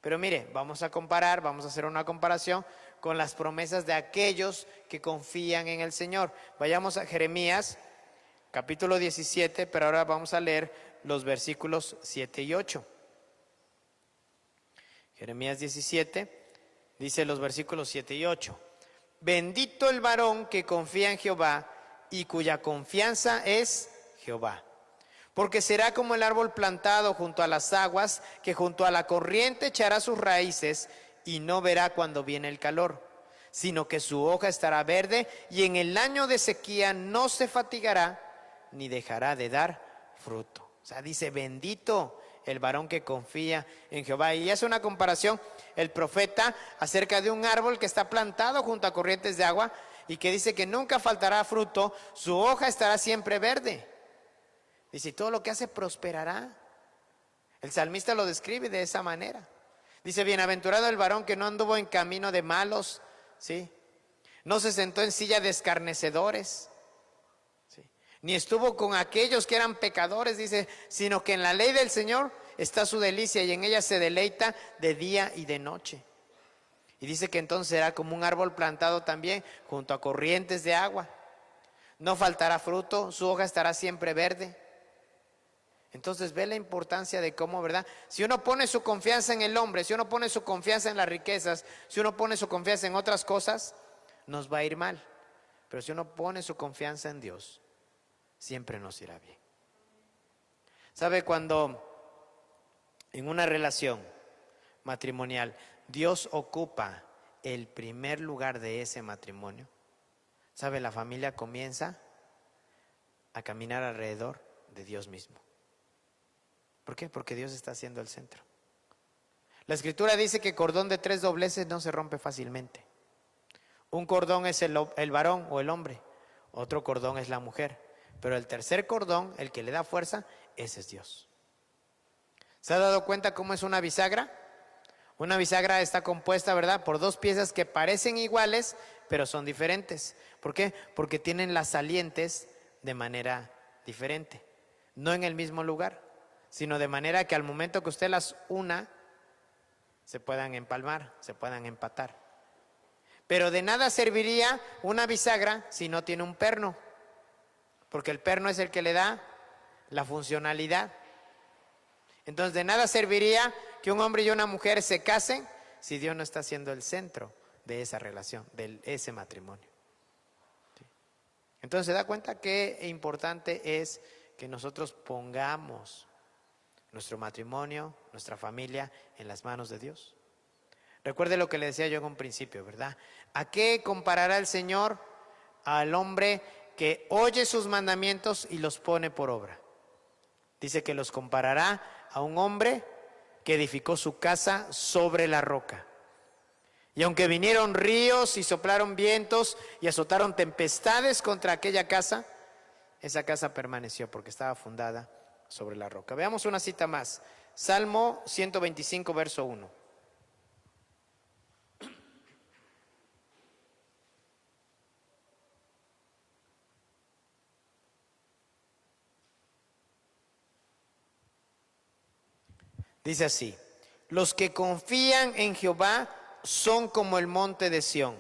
Pero mire, vamos a comparar, vamos a hacer una comparación con las promesas de aquellos que confían en el Señor. Vayamos a Jeremías capítulo 17, pero ahora vamos a leer los versículos 7 y 8. Jeremías 17 dice los versículos 7 y 8: bendito el varón que confía en Jehová y cuya confianza es Jehová, porque será como el árbol plantado junto a las aguas, que junto a la corriente echará sus raíces y no verá cuando viene el calor, sino que su hoja estará verde y en el año de sequía no se fatigará ni dejará de dar fruto. O sea, dice, bendito el varón que confía en Jehová. Y hace una comparación el profeta acerca de un árbol que está plantado junto a corrientes de agua y que dice que nunca faltará fruto, su hoja estará siempre verde. Dice, todo lo que hace prosperará. El salmista lo describe de esa manera. Dice, bienaventurado el varón que no anduvo en camino de malos, ¿sí? No se sentó en silla de escarnecedores, ¿sí? Ni estuvo con aquellos que eran pecadores, dice, sino que en la ley del Señor está su delicia y en ella se deleita de día y de noche. Y dice que entonces será como un árbol plantado también junto a corrientes de agua. No faltará fruto, su hoja estará siempre verde. Entonces ve la importancia de cómo, ¿verdad? Si uno pone su confianza en el hombre, si uno pone su confianza en las riquezas, si uno pone su confianza en otras cosas, nos va a ir mal. Pero si uno pone su confianza en Dios, siempre nos irá bien. ¿Sabe? Cuando en una relación matrimonial Dios ocupa el primer lugar de ese matrimonio, ¿sabe? La familia comienza a caminar alrededor de Dios mismo. ¿Por qué? Porque Dios está siendo el centro. La Escritura dice que cordón de 3 dobleces no se rompe fácilmente. Un cordón es el varón o el hombre, otro cordón es la mujer, pero el tercer cordón, el que le da fuerza, ese es Dios. ¿Se ha dado cuenta cómo es una bisagra? Una bisagra está compuesta, ¿verdad?, por 2 piezas que parecen iguales, pero son diferentes. ¿Por qué? Porque tienen las salientes de manera diferente, no en el mismo lugar, sino de manera que al momento que usted las una, se puedan empalmar, se puedan empatar. Pero de nada serviría una bisagra si no tiene un perno, porque el perno es el que le da la funcionalidad. Entonces de nada serviría que un hombre y una mujer se casen si Dios no está siendo el centro de esa relación, de ese matrimonio. ¿Sí? Entonces se da cuenta qué importante es que nosotros pongamos nuestro matrimonio, nuestra familia en las manos de Dios. Recuerde lo que le decía yo en un principio, ¿verdad? ¿A qué comparará el Señor al hombre que oye sus mandamientos y los pone por obra? Dice que los comparará a un hombre que edificó su casa sobre la roca. Y aunque vinieron ríos y soplaron vientos y azotaron tempestades contra aquella casa, esa casa permaneció porque estaba fundada sobre la roca. Veamos una cita más. Salmo 125, verso 1. Dice así: los que confían en Jehová son como el monte de Sión,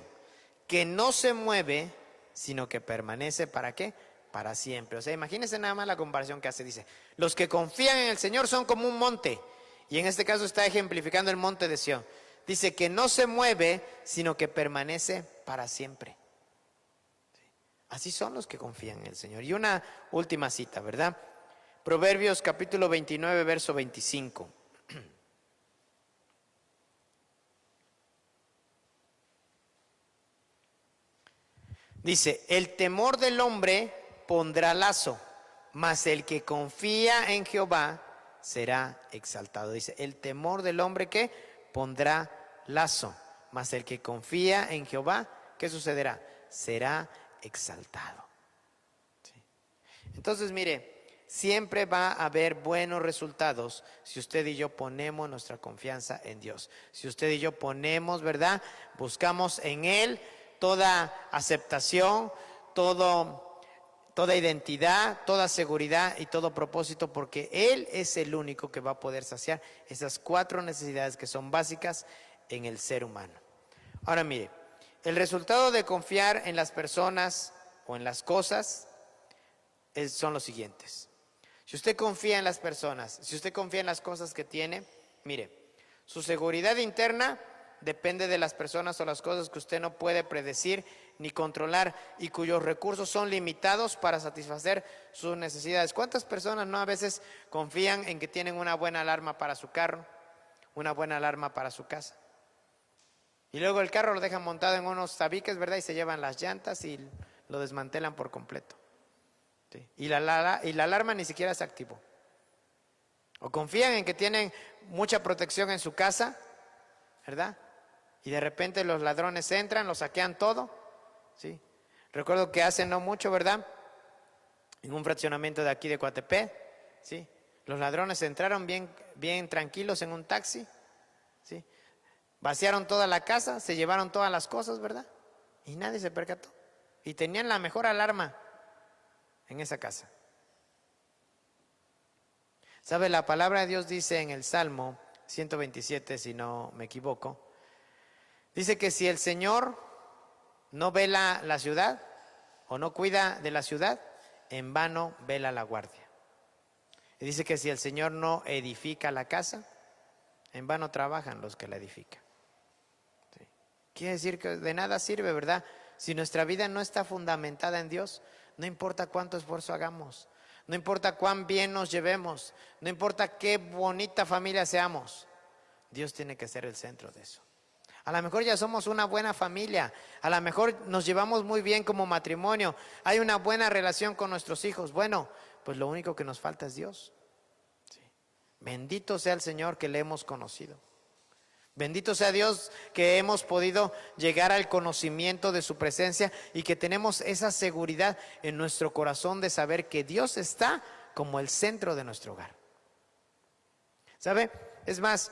que no se mueve, sino que permanece, ¿para qué? Para siempre. O sea, imagínense nada más la comparación que hace. Dice, los que confían en el Señor son como un monte, y en este caso está ejemplificando el monte de Sión. Dice que no se mueve, sino que permanece para siempre. Así son los que confían en el Señor. Y una última cita, ¿verdad? Proverbios capítulo 29, verso 25. Dice, el temor del hombre pondrá lazo, mas el que confía en Jehová será exaltado. Dice, el temor del hombre que pondrá lazo, mas el que confía en Jehová, ¿qué sucederá? Será exaltado. ¿Sí? Entonces, mire, siempre va a haber buenos resultados si usted y yo ponemos nuestra confianza en Dios. Si usted y yo ponemos, ¿verdad? Buscamos en Él toda aceptación, toda identidad, toda seguridad y todo propósito, porque Él es el único que va a poder saciar esas 4 necesidades que son básicas en el ser humano. Ahora mire, el resultado de confiar en las personas o en las cosas son los siguientes. Si usted confía en las personas, si usted confía en las cosas que tiene, mire, su seguridad interna depende de las personas o las cosas que usted no puede predecir ni controlar y cuyos recursos son limitados para satisfacer sus necesidades. ¿Cuántas personas no a veces confían en que tienen una buena alarma para su carro, una buena alarma para su casa? Y luego el carro lo dejan montado en unos tabiques, ¿verdad? Y se llevan las llantas y lo desmantelan por completo. ¿Sí? Y la alarma ni siquiera se activó. O confían en que tienen mucha protección en su casa, ¿verdad? Y de repente los ladrones entran, lo saquean todo, ¿sí? Recuerdo que hace no mucho, ¿verdad? En un fraccionamiento de aquí de Coatepec, ¿sí? Los ladrones entraron bien tranquilos en un taxi, ¿sí? Vaciaron toda la casa, se llevaron todas las cosas, ¿verdad? Y nadie se percató. Y tenían la mejor alarma en esa casa. ¿Sabe? La palabra de Dios dice en el Salmo 127, si no me equivoco, dice que si el Señor no vela la ciudad o no cuida de la ciudad, en vano vela la guardia. Y dice que si el Señor no edifica la casa, en vano trabajan los que la edifican. ¿Sí? Quiere decir que de nada sirve, ¿verdad? Si nuestra vida no está fundamentada en Dios, no importa cuánto esfuerzo hagamos, no importa cuán bien nos llevemos, no importa qué bonita familia seamos, Dios tiene que ser el centro de eso. A lo mejor ya somos una buena familia, a lo mejor nos llevamos muy bien como matrimonio, hay una buena relación con nuestros hijos. Bueno, pues lo único que nos falta es Dios. Sí. Bendito sea el Señor que le hemos conocido. Bendito sea Dios que hemos podido llegar al conocimiento de su presencia y que tenemos esa seguridad en nuestro corazón de saber que Dios está como el centro de nuestro hogar. ¿Sabe? Es más,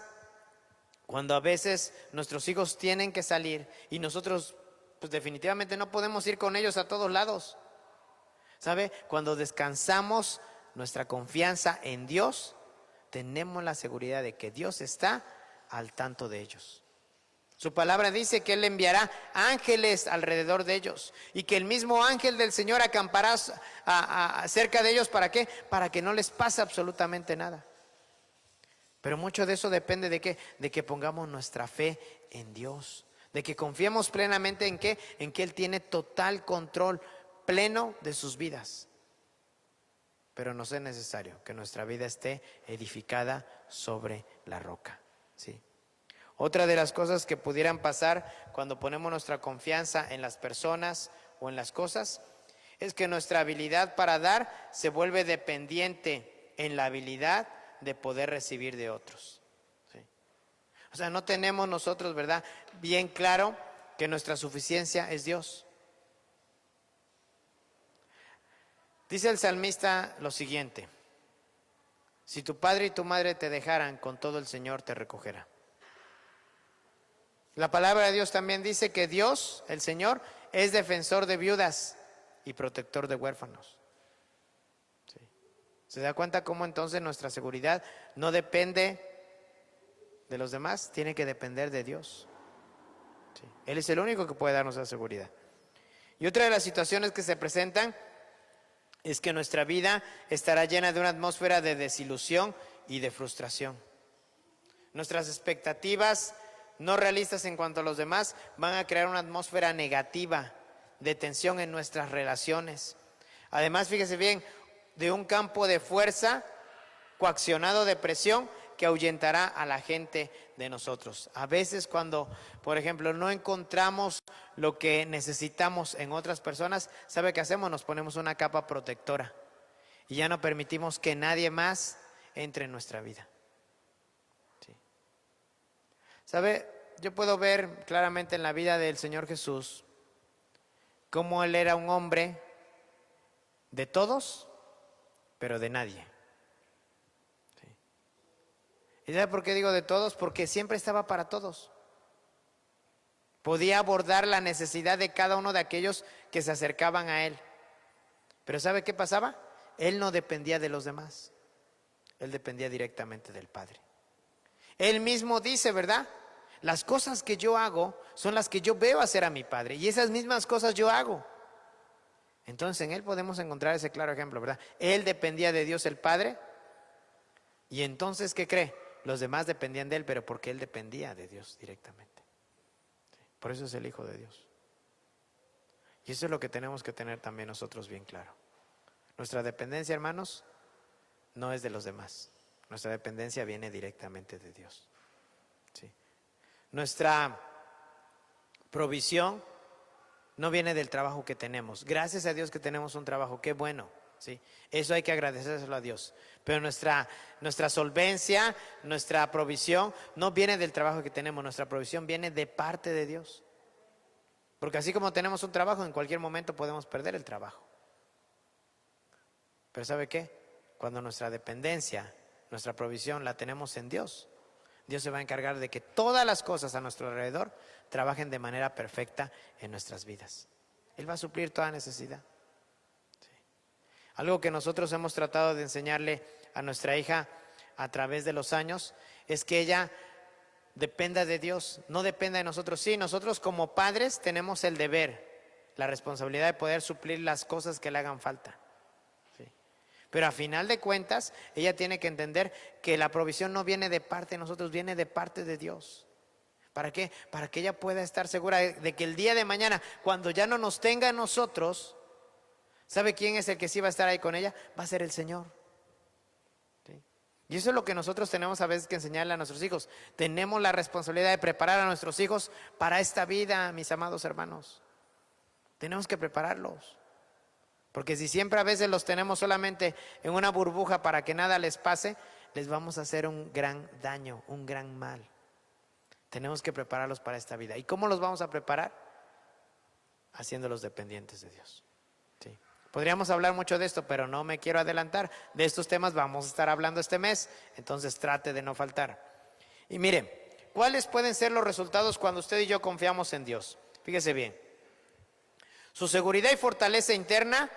cuando a veces nuestros hijos tienen que salir y nosotros pues definitivamente no podemos ir con ellos a todos lados. ¿Sabe? Cuando descansamos nuestra confianza en Dios, tenemos la seguridad de que Dios está al tanto de ellos. Su palabra dice que Él enviará ángeles alrededor de ellos y que el mismo ángel del Señor acampará cerca de ellos. ¿Para qué? Para que no les pase absolutamente nada. Pero mucho de eso depende de qué, de que pongamos nuestra fe en Dios, de que confiemos plenamente en qué, en que Él tiene total control pleno de sus vidas. Pero nos es necesario que nuestra vida esté edificada sobre la roca. ¿Sí? Otra de las cosas que pudieran pasar cuando ponemos nuestra confianza en las personas o en las cosas es que nuestra habilidad para dar se vuelve dependiente en la habilidad de poder recibir de otros. ¿Sí? O sea, no tenemos nosotros, ¿verdad?, bien claro que nuestra suficiencia es Dios. Dice el salmista lo siguiente: si tu padre y tu madre te dejaran, con todo el Señor te recogerá. La palabra de Dios también dice que Dios, el Señor, es defensor de viudas y protector de huérfanos. ¿Sí? ¿Se da cuenta cómo entonces nuestra seguridad no depende de los demás? Tiene que depender de Dios. ¿Sí? Él es el único que puede darnos la seguridad. Y otra de las situaciones que se presentan es que nuestra vida estará llena de una atmósfera de desilusión y de frustración. Nuestras expectativas no realistas en cuanto a los demás van a crear una atmósfera negativa de tensión en nuestras relaciones. Además, fíjese bien, de un campo de fuerza coaccionado de presión que ahuyentará a la gente de nosotros. A veces cuando, por ejemplo, no encontramos lo que necesitamos en otras personas, ¿sabe qué hacemos? Nos ponemos una capa protectora y ya no permitimos que nadie más entre en nuestra vida. ¿Sí? ¿Sabe? Yo puedo ver claramente en la vida del Señor Jesús cómo Él era un hombre de todos, pero de nadie. ¿Sí? ¿Y sabe por qué digo de todos? Porque siempre estaba para todos. Podía abordar la necesidad de cada uno de aquellos que se acercaban a Él. Pero ¿sabe qué pasaba? Él no dependía de los demás. Él dependía directamente del Padre. Él mismo dice, ¿verdad? Las cosas que yo hago son las que yo veo hacer a mi Padre, y esas mismas cosas yo hago. Entonces en Él podemos encontrar ese claro ejemplo, ¿verdad? Él dependía de Dios el Padre, y entonces, ¿qué cree? Los demás dependían de Él, pero porque Él dependía de Dios directamente. Por eso es el Hijo de Dios. Y eso es lo que tenemos que tener también nosotros bien claro. Nuestra dependencia, hermanos, no es de los demás. Nuestra dependencia viene directamente de Dios. ¿Sí? Nuestra provisión no viene del trabajo que tenemos. Gracias a Dios que tenemos un trabajo, qué bueno. ¿Sí? Eso hay que agradecérselo a Dios. Pero nuestra solvencia, nuestra provisión no viene del trabajo que tenemos. Nuestra provisión viene de parte de Dios. Porque así como tenemos un trabajo, en cualquier momento podemos perder el trabajo. Pero ¿sabe qué? Cuando nuestra dependencia, nuestra provisión la tenemos en Dios, Dios se va a encargar de que todas las cosas a nuestro alrededor trabajen de manera perfecta en nuestras vidas. Él va a suplir toda necesidad. Sí. Algo que nosotros hemos tratado de enseñarle a nuestra hija a través de los años es que ella dependa de Dios, no dependa de nosotros. Sí, nosotros como padres tenemos el deber, la responsabilidad de poder suplir las cosas que le hagan falta. Pero a final de cuentas, ella tiene que entender que la provisión no viene de parte de nosotros, viene de parte de Dios. ¿Para qué? Para que ella pueda estar segura de que el día de mañana, cuando ya no nos tenga a nosotros, ¿sabe quién es el que sí va a estar ahí con ella? Va a ser el Señor. ¿Sí? Y eso es lo que nosotros tenemos a veces que enseñarle a nuestros hijos. Tenemos la responsabilidad de preparar a nuestros hijos para esta vida, mis amados hermanos. Tenemos que prepararlos. Porque si siempre a veces los tenemos solamente en una burbuja para que nada les pase, les vamos a hacer un gran daño, un gran mal. Tenemos que prepararlos para esta vida. ¿Y cómo los vamos a preparar? Haciéndolos dependientes de Dios. ¿Sí? Podríamos hablar mucho de esto, pero no me quiero adelantar. De estos temas vamos a estar hablando este mes, entonces trate de no faltar. Y mire, ¿cuáles pueden ser los resultados cuando usted y yo confiamos en Dios? Fíjese bien. Su seguridad y fortaleza interna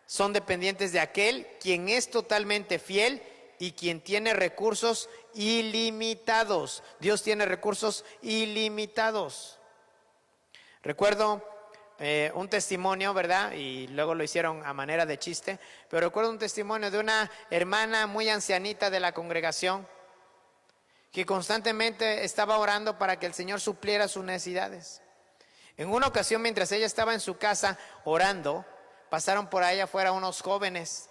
son dependientes de aquel quien es totalmente fiel y quien tiene recursos ilimitados. Dios tiene recursos ilimitados. Recuerdo un testimonio, ¿verdad? Y luego lo hicieron a manera de chiste, pero recuerdo un testimonio de una hermana muy ancianita de la congregación que constantemente estaba orando para que el Señor supliera sus necesidades. En una ocasión, mientras ella estaba en su casa orando, pasaron por ahí afuera unos jóvenes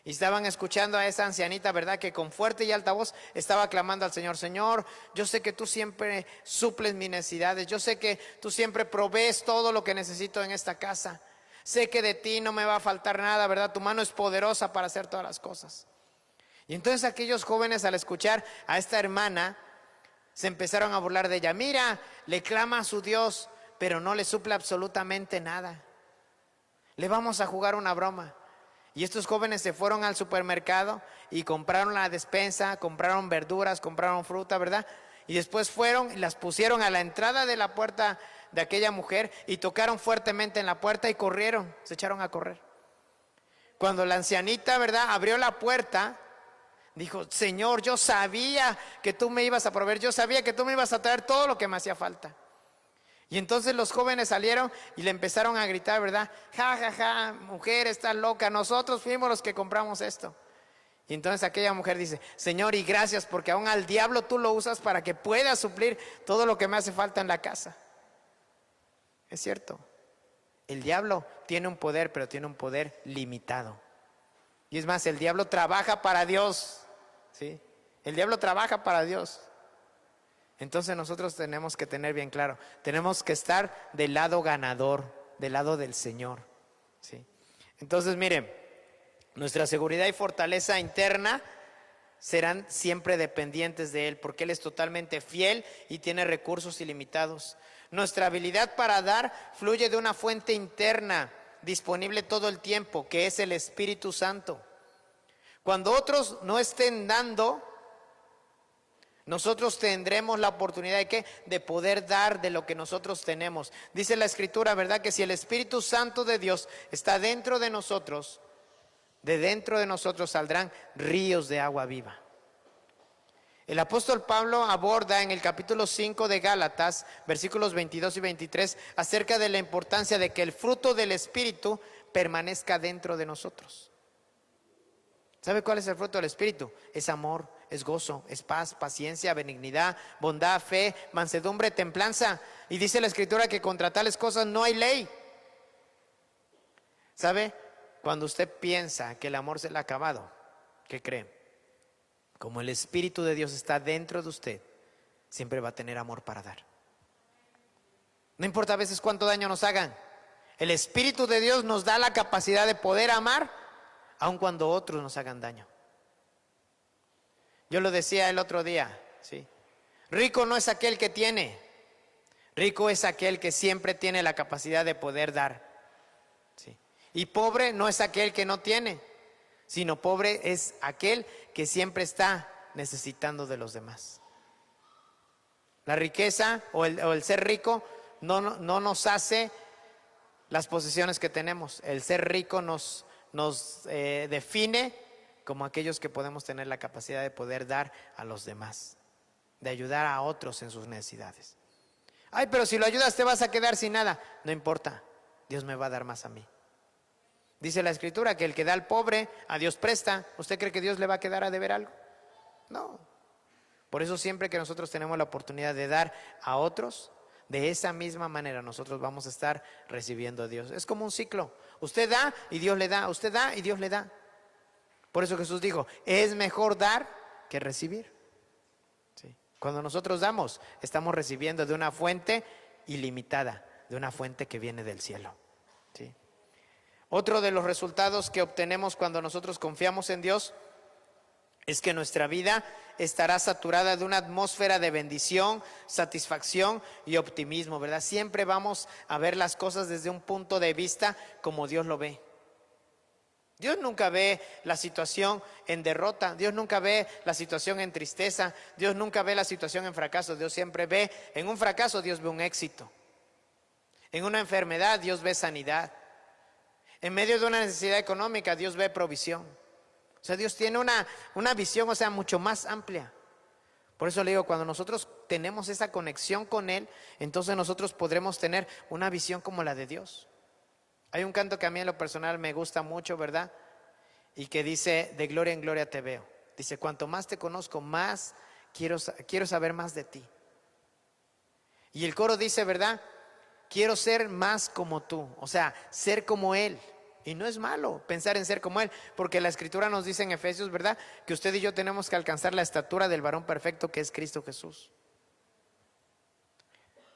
y estaban escuchando a esa ancianita, ¿verdad? Que con fuerte y alta voz estaba clamando al Señor: Señor, yo sé que tú siempre suples mis necesidades, yo sé que tú siempre provees todo lo que necesito en esta casa, sé que de ti no me va a faltar nada, ¿verdad? Tu mano es poderosa para hacer todas las cosas. Y entonces aquellos jóvenes, al escuchar a esta hermana, se empezaron a burlar de ella. Mira, le clama a su Dios, pero no le suple absolutamente nada. Le vamos a jugar una broma. Y estos jóvenes se fueron al supermercado y compraron la despensa, compraron verduras, compraron fruta, ¿verdad? Y después fueron y las pusieron a la entrada de la puerta de aquella mujer y tocaron fuertemente en la puerta y corrieron, se echaron a correr. Cuando la ancianita, ¿verdad?, abrió la puerta, dijo: Señor, yo sabía que tú me ibas a proveer, yo sabía que tú me ibas a traer todo lo que me hacía falta. Y entonces los jóvenes salieron y le empezaron a gritar, ¿verdad? Ja, ja, ja, mujer, estás loca, nosotros fuimos los que compramos esto. Y entonces aquella mujer dice: Señor, y gracias, porque aún al diablo tú lo usas para que pueda suplir todo lo que me hace falta en la casa. Es cierto. El diablo tiene un poder, pero tiene un poder limitado. Y es más, el diablo trabaja para Dios, ¿sí? El diablo trabaja para Dios. Entonces nosotros tenemos que tener bien claro, tenemos que estar del lado ganador, del lado del Señor, ¿sí? Entonces miren, nuestra seguridad y fortaleza interna serán siempre dependientes de Él, porque Él es totalmente fiel y tiene recursos ilimitados. Nuestra habilidad para dar fluye de una fuente interna disponible todo el tiempo, que es el Espíritu Santo. Cuando otros no estén dando, nosotros tendremos la oportunidad de ¿qué? De poder dar de lo que nosotros tenemos. Dice la Escritura, ¿verdad? Que si el Espíritu Santo de Dios está dentro de nosotros, de dentro de nosotros saldrán ríos de agua viva. El apóstol Pablo aborda en el capítulo 5 de Gálatas, versículos 22 y 23, acerca de la importancia de que el fruto del Espíritu permanezca dentro de nosotros. ¿Sabe cuál es el fruto del Espíritu? Es amor, es gozo, es paz, paciencia, benignidad, bondad, fe, mansedumbre, templanza. Y dice la Escritura que contra tales cosas no hay ley. ¿Sabe? Cuando usted piensa que el amor se le ha acabado, ¿qué cree? Como el Espíritu de Dios está dentro de usted, siempre va a tener amor para dar. No importa a veces cuánto daño nos hagan. El Espíritu de Dios nos da la capacidad de poder amar, aun cuando otros nos hagan daño. Yo lo decía el otro día, ¿sí? Rico no es aquel que tiene, rico es aquel que siempre tiene la capacidad de poder dar, ¿sí? Y pobre no es aquel que no tiene, sino pobre es aquel que siempre está necesitando de los demás. La riqueza o el ser rico no nos hace las posesiones que tenemos. El ser rico nos define como aquellos que podemos tener la capacidad de poder dar a los demás, de ayudar a otros en sus necesidades. Ay, pero si lo ayudas te vas a quedar sin nada. No importa, Dios me va a dar más a mí. Dice la Escritura que el que da al pobre, a Dios presta. ¿Usted cree que Dios le va a quedar a deber algo? No. Por eso siempre que nosotros tenemos la oportunidad de dar a otros, de esa misma manera nosotros vamos a estar recibiendo a Dios. Es como un ciclo. Usted da y Dios le da. Usted da y Dios le da. Por eso Jesús dijo, es mejor dar que recibir. ¿Sí? Cuando nosotros damos, estamos recibiendo de una fuente ilimitada, de una fuente que viene del cielo. ¿Sí? Otro de los resultados que obtenemos cuando nosotros confiamos en Dios es que nuestra vida estará saturada de una atmósfera de bendición, satisfacción y optimismo, ¿verdad? Siempre vamos a ver las cosas desde un punto de vista como Dios lo ve. Dios nunca ve la situación en derrota, Dios nunca ve la situación en tristeza, Dios nunca ve la situación en fracaso, Dios siempre ve, en un fracaso Dios ve un éxito, en una enfermedad Dios ve sanidad, en medio de una necesidad económica Dios ve provisión. O sea, Dios tiene una visión, o sea, mucho más amplia. Por eso le digo, cuando nosotros tenemos esa conexión con Él, entonces nosotros podremos tener una visión como la de Dios. Hay un canto que a mí en lo personal me gusta mucho, ¿verdad? Y que dice, de gloria en gloria te veo. Dice, cuanto más te conozco, más quiero saber más de ti. Y el coro dice, ¿verdad? Quiero ser más como tú, o sea, ser como Él. Y no es malo pensar en ser como Él, porque la Escritura nos dice en Efesios, ¿verdad? Que usted y yo tenemos que alcanzar la estatura del varón perfecto que es Cristo Jesús.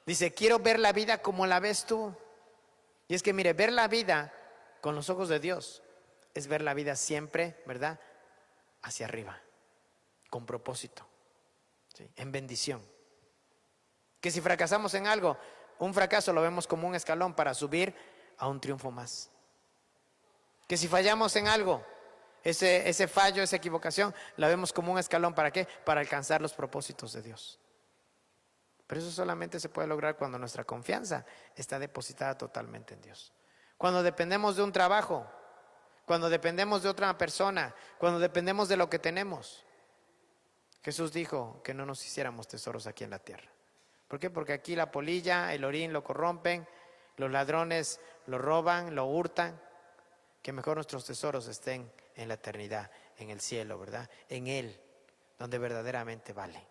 Dice, quiero ver la vida como la ves tú. Y es que mire, ver la vida con los ojos de Dios es ver la vida siempre, ¿verdad? Hacia arriba, con propósito, ¿sí? En bendición. Que si fracasamos en algo, un fracaso lo vemos como un escalón para subir a un triunfo más. Que si fallamos en algo, ese fallo, esa equivocación, la vemos como un escalón, ¿para qué? Para alcanzar los propósitos de Dios. Pero eso solamente se puede lograr cuando nuestra confianza está depositada totalmente en Dios. Cuando dependemos de un trabajo, cuando dependemos de otra persona, cuando dependemos de lo que tenemos. Jesús dijo que no nos hiciéramos tesoros aquí en la tierra. ¿Por qué? Porque aquí la polilla, el orín lo corrompen, los ladrones lo roban, lo hurtan. Que mejor nuestros tesoros estén en la eternidad, en el cielo, ¿verdad? En Él, donde verdaderamente vale.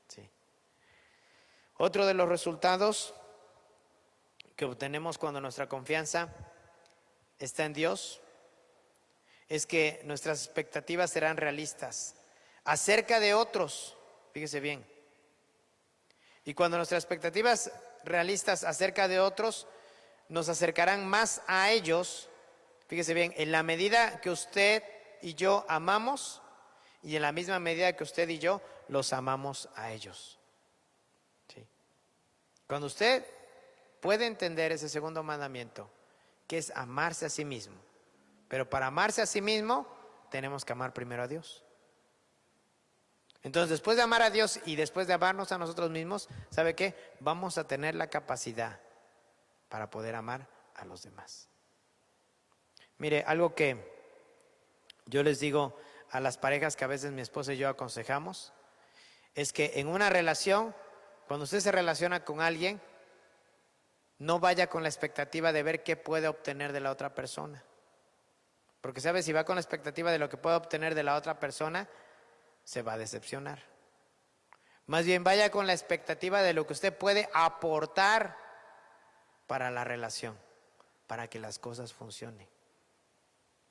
¿Sí? Otro de los resultados que obtenemos cuando nuestra confianza está en Dios es que nuestras expectativas serán realistas acerca de otros. Fíjese bien. Y cuando nuestras expectativas realistas acerca de otros nos acercarán más a ellos, fíjese bien, en la medida que usted y yo amamos y en la misma medida que usted y yo los amamos a ellos. ¿Sí? Cuando usted puede entender ese segundo mandamiento, que es amarse a sí mismo, pero para amarse a sí mismo tenemos que amar primero a Dios. Entonces, después de amar a Dios y después de amarnos a nosotros mismos, ¿sabe qué? Vamos a tener la capacidad para poder amar a los demás. Mire, algo que yo les digo a las parejas que a veces mi esposa y yo aconsejamos, es que en una relación, cuando usted se relaciona con alguien, no vaya con la expectativa de ver qué puede obtener de la otra persona. Porque sabe, si va con la expectativa de lo que puede obtener de la otra persona, se va a decepcionar. Más bien vaya con la expectativa de lo que usted puede aportar para la relación, para que las cosas funcionen.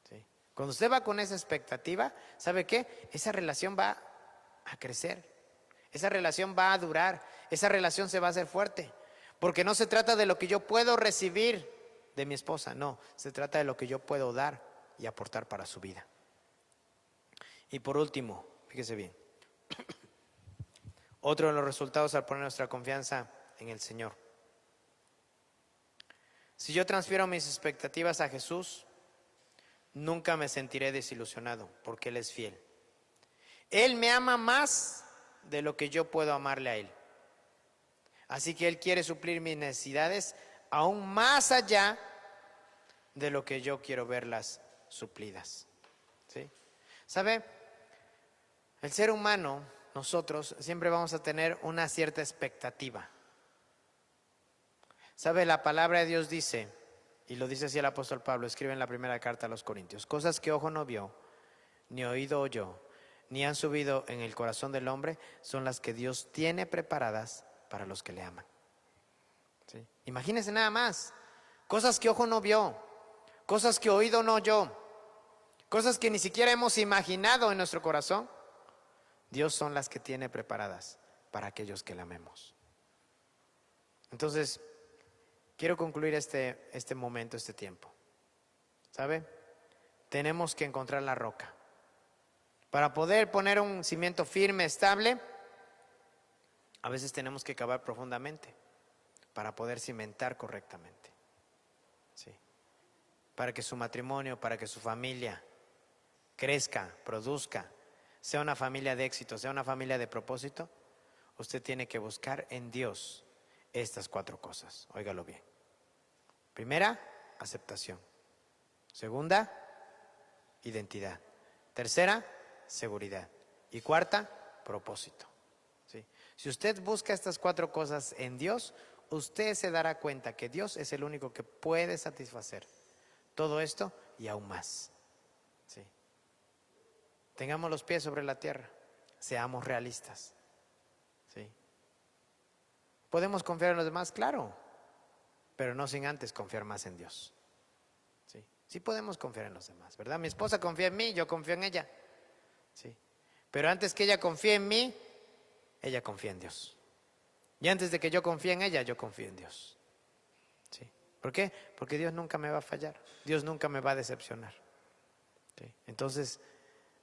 ¿Sí? Cuando usted va con esa expectativa, ¿sabe qué? Esa relación va a crecer, esa relación va a durar, esa relación se va a hacer fuerte. Porque no se trata de lo que yo puedo recibir de mi esposa, no, se trata de lo que yo puedo dar y aportar para su vida. Y por último, fíjese bien, otro de los resultados al poner nuestra confianza en el Señor. Si yo transfiero mis expectativas a Jesús, nunca me sentiré desilusionado, porque Él es fiel. Él me ama más de lo que yo puedo amarle a Él. Así que Él quiere suplir mis necesidades aún más allá de lo que yo quiero verlas suplidas. ¿Sí? ¿Sabe? El ser humano, nosotros, siempre vamos a tener una cierta expectativa. ¿Sabe? La palabra de Dios dice, y lo dice así el apóstol Pablo, escribe en la primera carta a los Corintios, cosas que ojo no vio, ni oído oyó, ni han subido en el corazón del hombre, son las que Dios tiene preparadas para los que le aman. ¿Sí? Imagínense nada más, cosas que ojo no vio, cosas que oído no oyó, cosas que ni siquiera hemos imaginado en nuestro corazón, Dios son las que tiene preparadas para aquellos que le amemos. Entonces, quiero concluir este momento, este tiempo. ¿Sabe? Tenemos que encontrar la roca. Para poder poner un cimiento firme, estable, a veces tenemos que cavar profundamente para poder cimentar correctamente. Sí. Para que su matrimonio, para que su familia crezca, produzca, sea una familia de éxito, sea una familia de propósito, usted tiene que buscar en Dios estas 4 cosas. Óigalo bien. Primera, aceptación. Segunda, identidad. Tercera, seguridad. Y cuarta, propósito. ¿Sí? Si usted busca estas 4 cosas en Dios, usted se dará cuenta que Dios es el único que puede satisfacer todo esto y aún más. ¿Sí? Tengamos los pies sobre la tierra, seamos realistas. ¿Sí? ¿Podemos confiar en los demás? Claro, pero no sin antes confiar más en Dios. ¿Sí? Sí podemos confiar en los demás, ¿verdad? Mi esposa confía en mí, yo confío en ella. ¿Sí? Pero antes que ella confíe en mí, ella confía en Dios. Y antes de que yo confíe en ella, yo confío en Dios. ¿Sí? ¿Por qué? Porque Dios nunca me va a fallar, Dios nunca me va a decepcionar. ¿Sí? Entonces,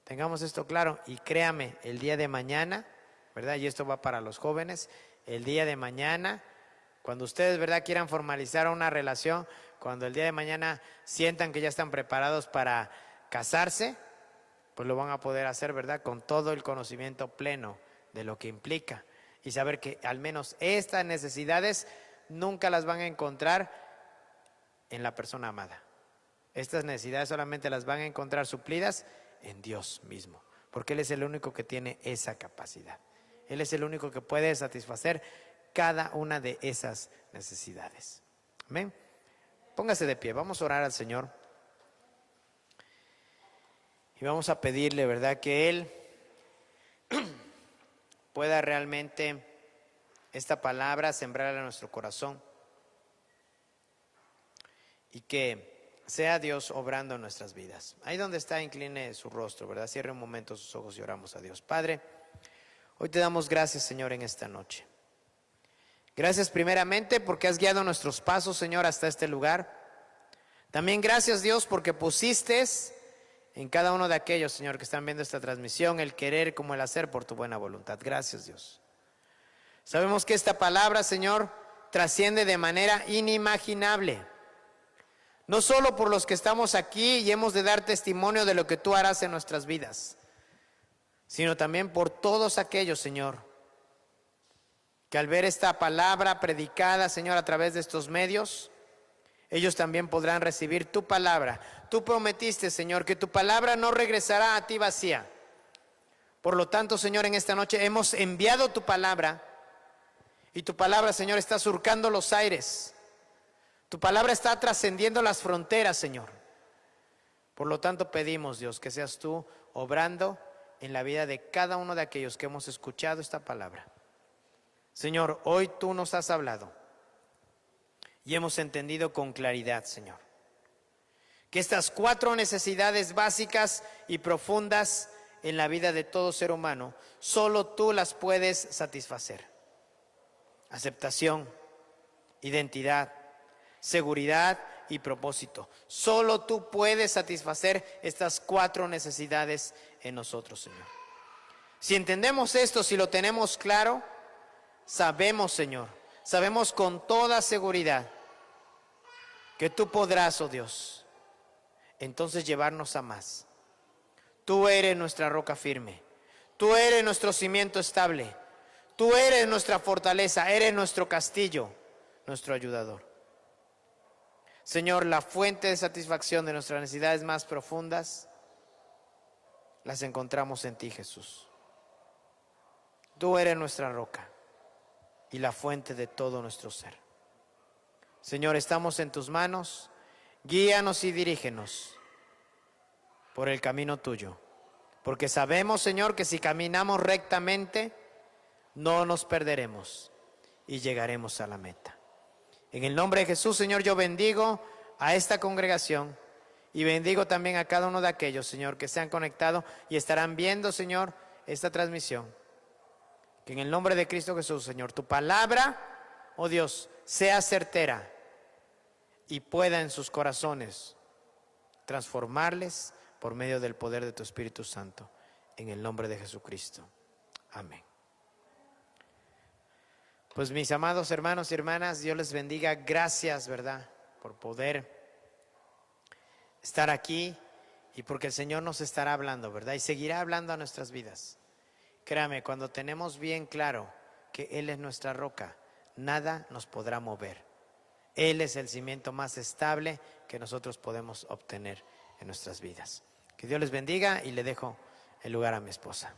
tengamos esto claro y créame, el día de mañana, ¿verdad? Y esto va para los jóvenes, el día de mañana, cuando ustedes, ¿verdad?, quieran formalizar una relación, cuando el día de mañana sientan que ya están preparados para casarse, pues lo van a poder hacer, ¿verdad?, con todo el conocimiento pleno de lo que implica y saber que al menos estas necesidades nunca las van a encontrar en la persona amada. Estas necesidades solamente las van a encontrar suplidas en Dios mismo, porque Él es el único que tiene esa capacidad. Él es el único que puede satisfacer cada una de esas necesidades. Amén. Póngase de pie, vamos a orar al Señor y vamos a pedirle, ¿verdad?, que Él pueda realmente esta palabra sembrarla en nuestro corazón y que sea Dios obrando en nuestras vidas. Ahí donde está, incline su rostro, ¿verdad? Cierre un momento sus ojos y oramos a Dios. Padre, hoy te damos gracias, Señor, en esta noche. Gracias primeramente porque has guiado nuestros pasos, Señor, hasta este lugar. También gracias, Dios, porque pusiste en cada uno de aquellos, Señor, que están viendo esta transmisión, el querer como el hacer por tu buena voluntad. Gracias, Dios. Sabemos que esta palabra, Señor, trasciende de manera inimaginable. No solo por los que estamos aquí y hemos de dar testimonio de lo que tú harás en nuestras vidas, sino también por todos aquellos, Señor, que al ver esta palabra predicada, Señor, a través de estos medios, ellos también podrán recibir tu palabra. Tú prometiste, Señor, que tu palabra no regresará a ti vacía. Por lo tanto, Señor, en esta noche hemos enviado tu palabra y tu palabra, Señor, está surcando los aires. Tu palabra está trascendiendo las fronteras, Señor. Por lo tanto, pedimos, Dios, que seas tú obrando en la vida de cada uno de aquellos que hemos escuchado esta palabra. Señor, hoy tú nos has hablado y hemos entendido con claridad, Señor, que estas 4 necesidades básicas y profundas en la vida de todo ser humano, solo tú las puedes satisfacer. Aceptación, identidad, seguridad y propósito. Solo tú puedes satisfacer estas 4 necesidades en nosotros, Señor. Si entendemos esto, si lo tenemos claro, sabemos, Señor, sabemos con toda seguridad que tú podrás, oh Dios, entonces llevarnos a más. Tú eres nuestra roca firme, tú eres nuestro cimiento estable, tú eres nuestra fortaleza, eres nuestro castillo, nuestro ayudador. Señor, la fuente de satisfacción de nuestras necesidades más profundas las encontramos en ti, Jesús. Tú eres nuestra roca y la fuente de todo nuestro ser. Señor, estamos en tus manos, guíanos y dirígenos por el camino tuyo, porque sabemos, Señor, que si caminamos rectamente, no nos perderemos y llegaremos a la meta. En el nombre de Jesús, Señor, yo bendigo a esta congregación y bendigo también a cada uno de aquellos, Señor, que se han conectado y estarán viendo, Señor, esta transmisión. Que en el nombre de Cristo Jesús, Señor, tu palabra, oh Dios, sea certera y pueda en sus corazones transformarles por medio del poder de tu Espíritu Santo. En el nombre de Jesucristo. Amén. Pues mis amados hermanos y hermanas, Dios les bendiga. Gracias, ¿verdad?, por poder estar aquí y porque el Señor nos estará hablando, ¿verdad? Y seguirá hablando a nuestras vidas. Créame, cuando tenemos bien claro que Él es nuestra roca, nada nos podrá mover. Él es el cimiento más estable que nosotros podemos obtener en nuestras vidas. Que Dios les bendiga y le dejo el lugar a mi esposa.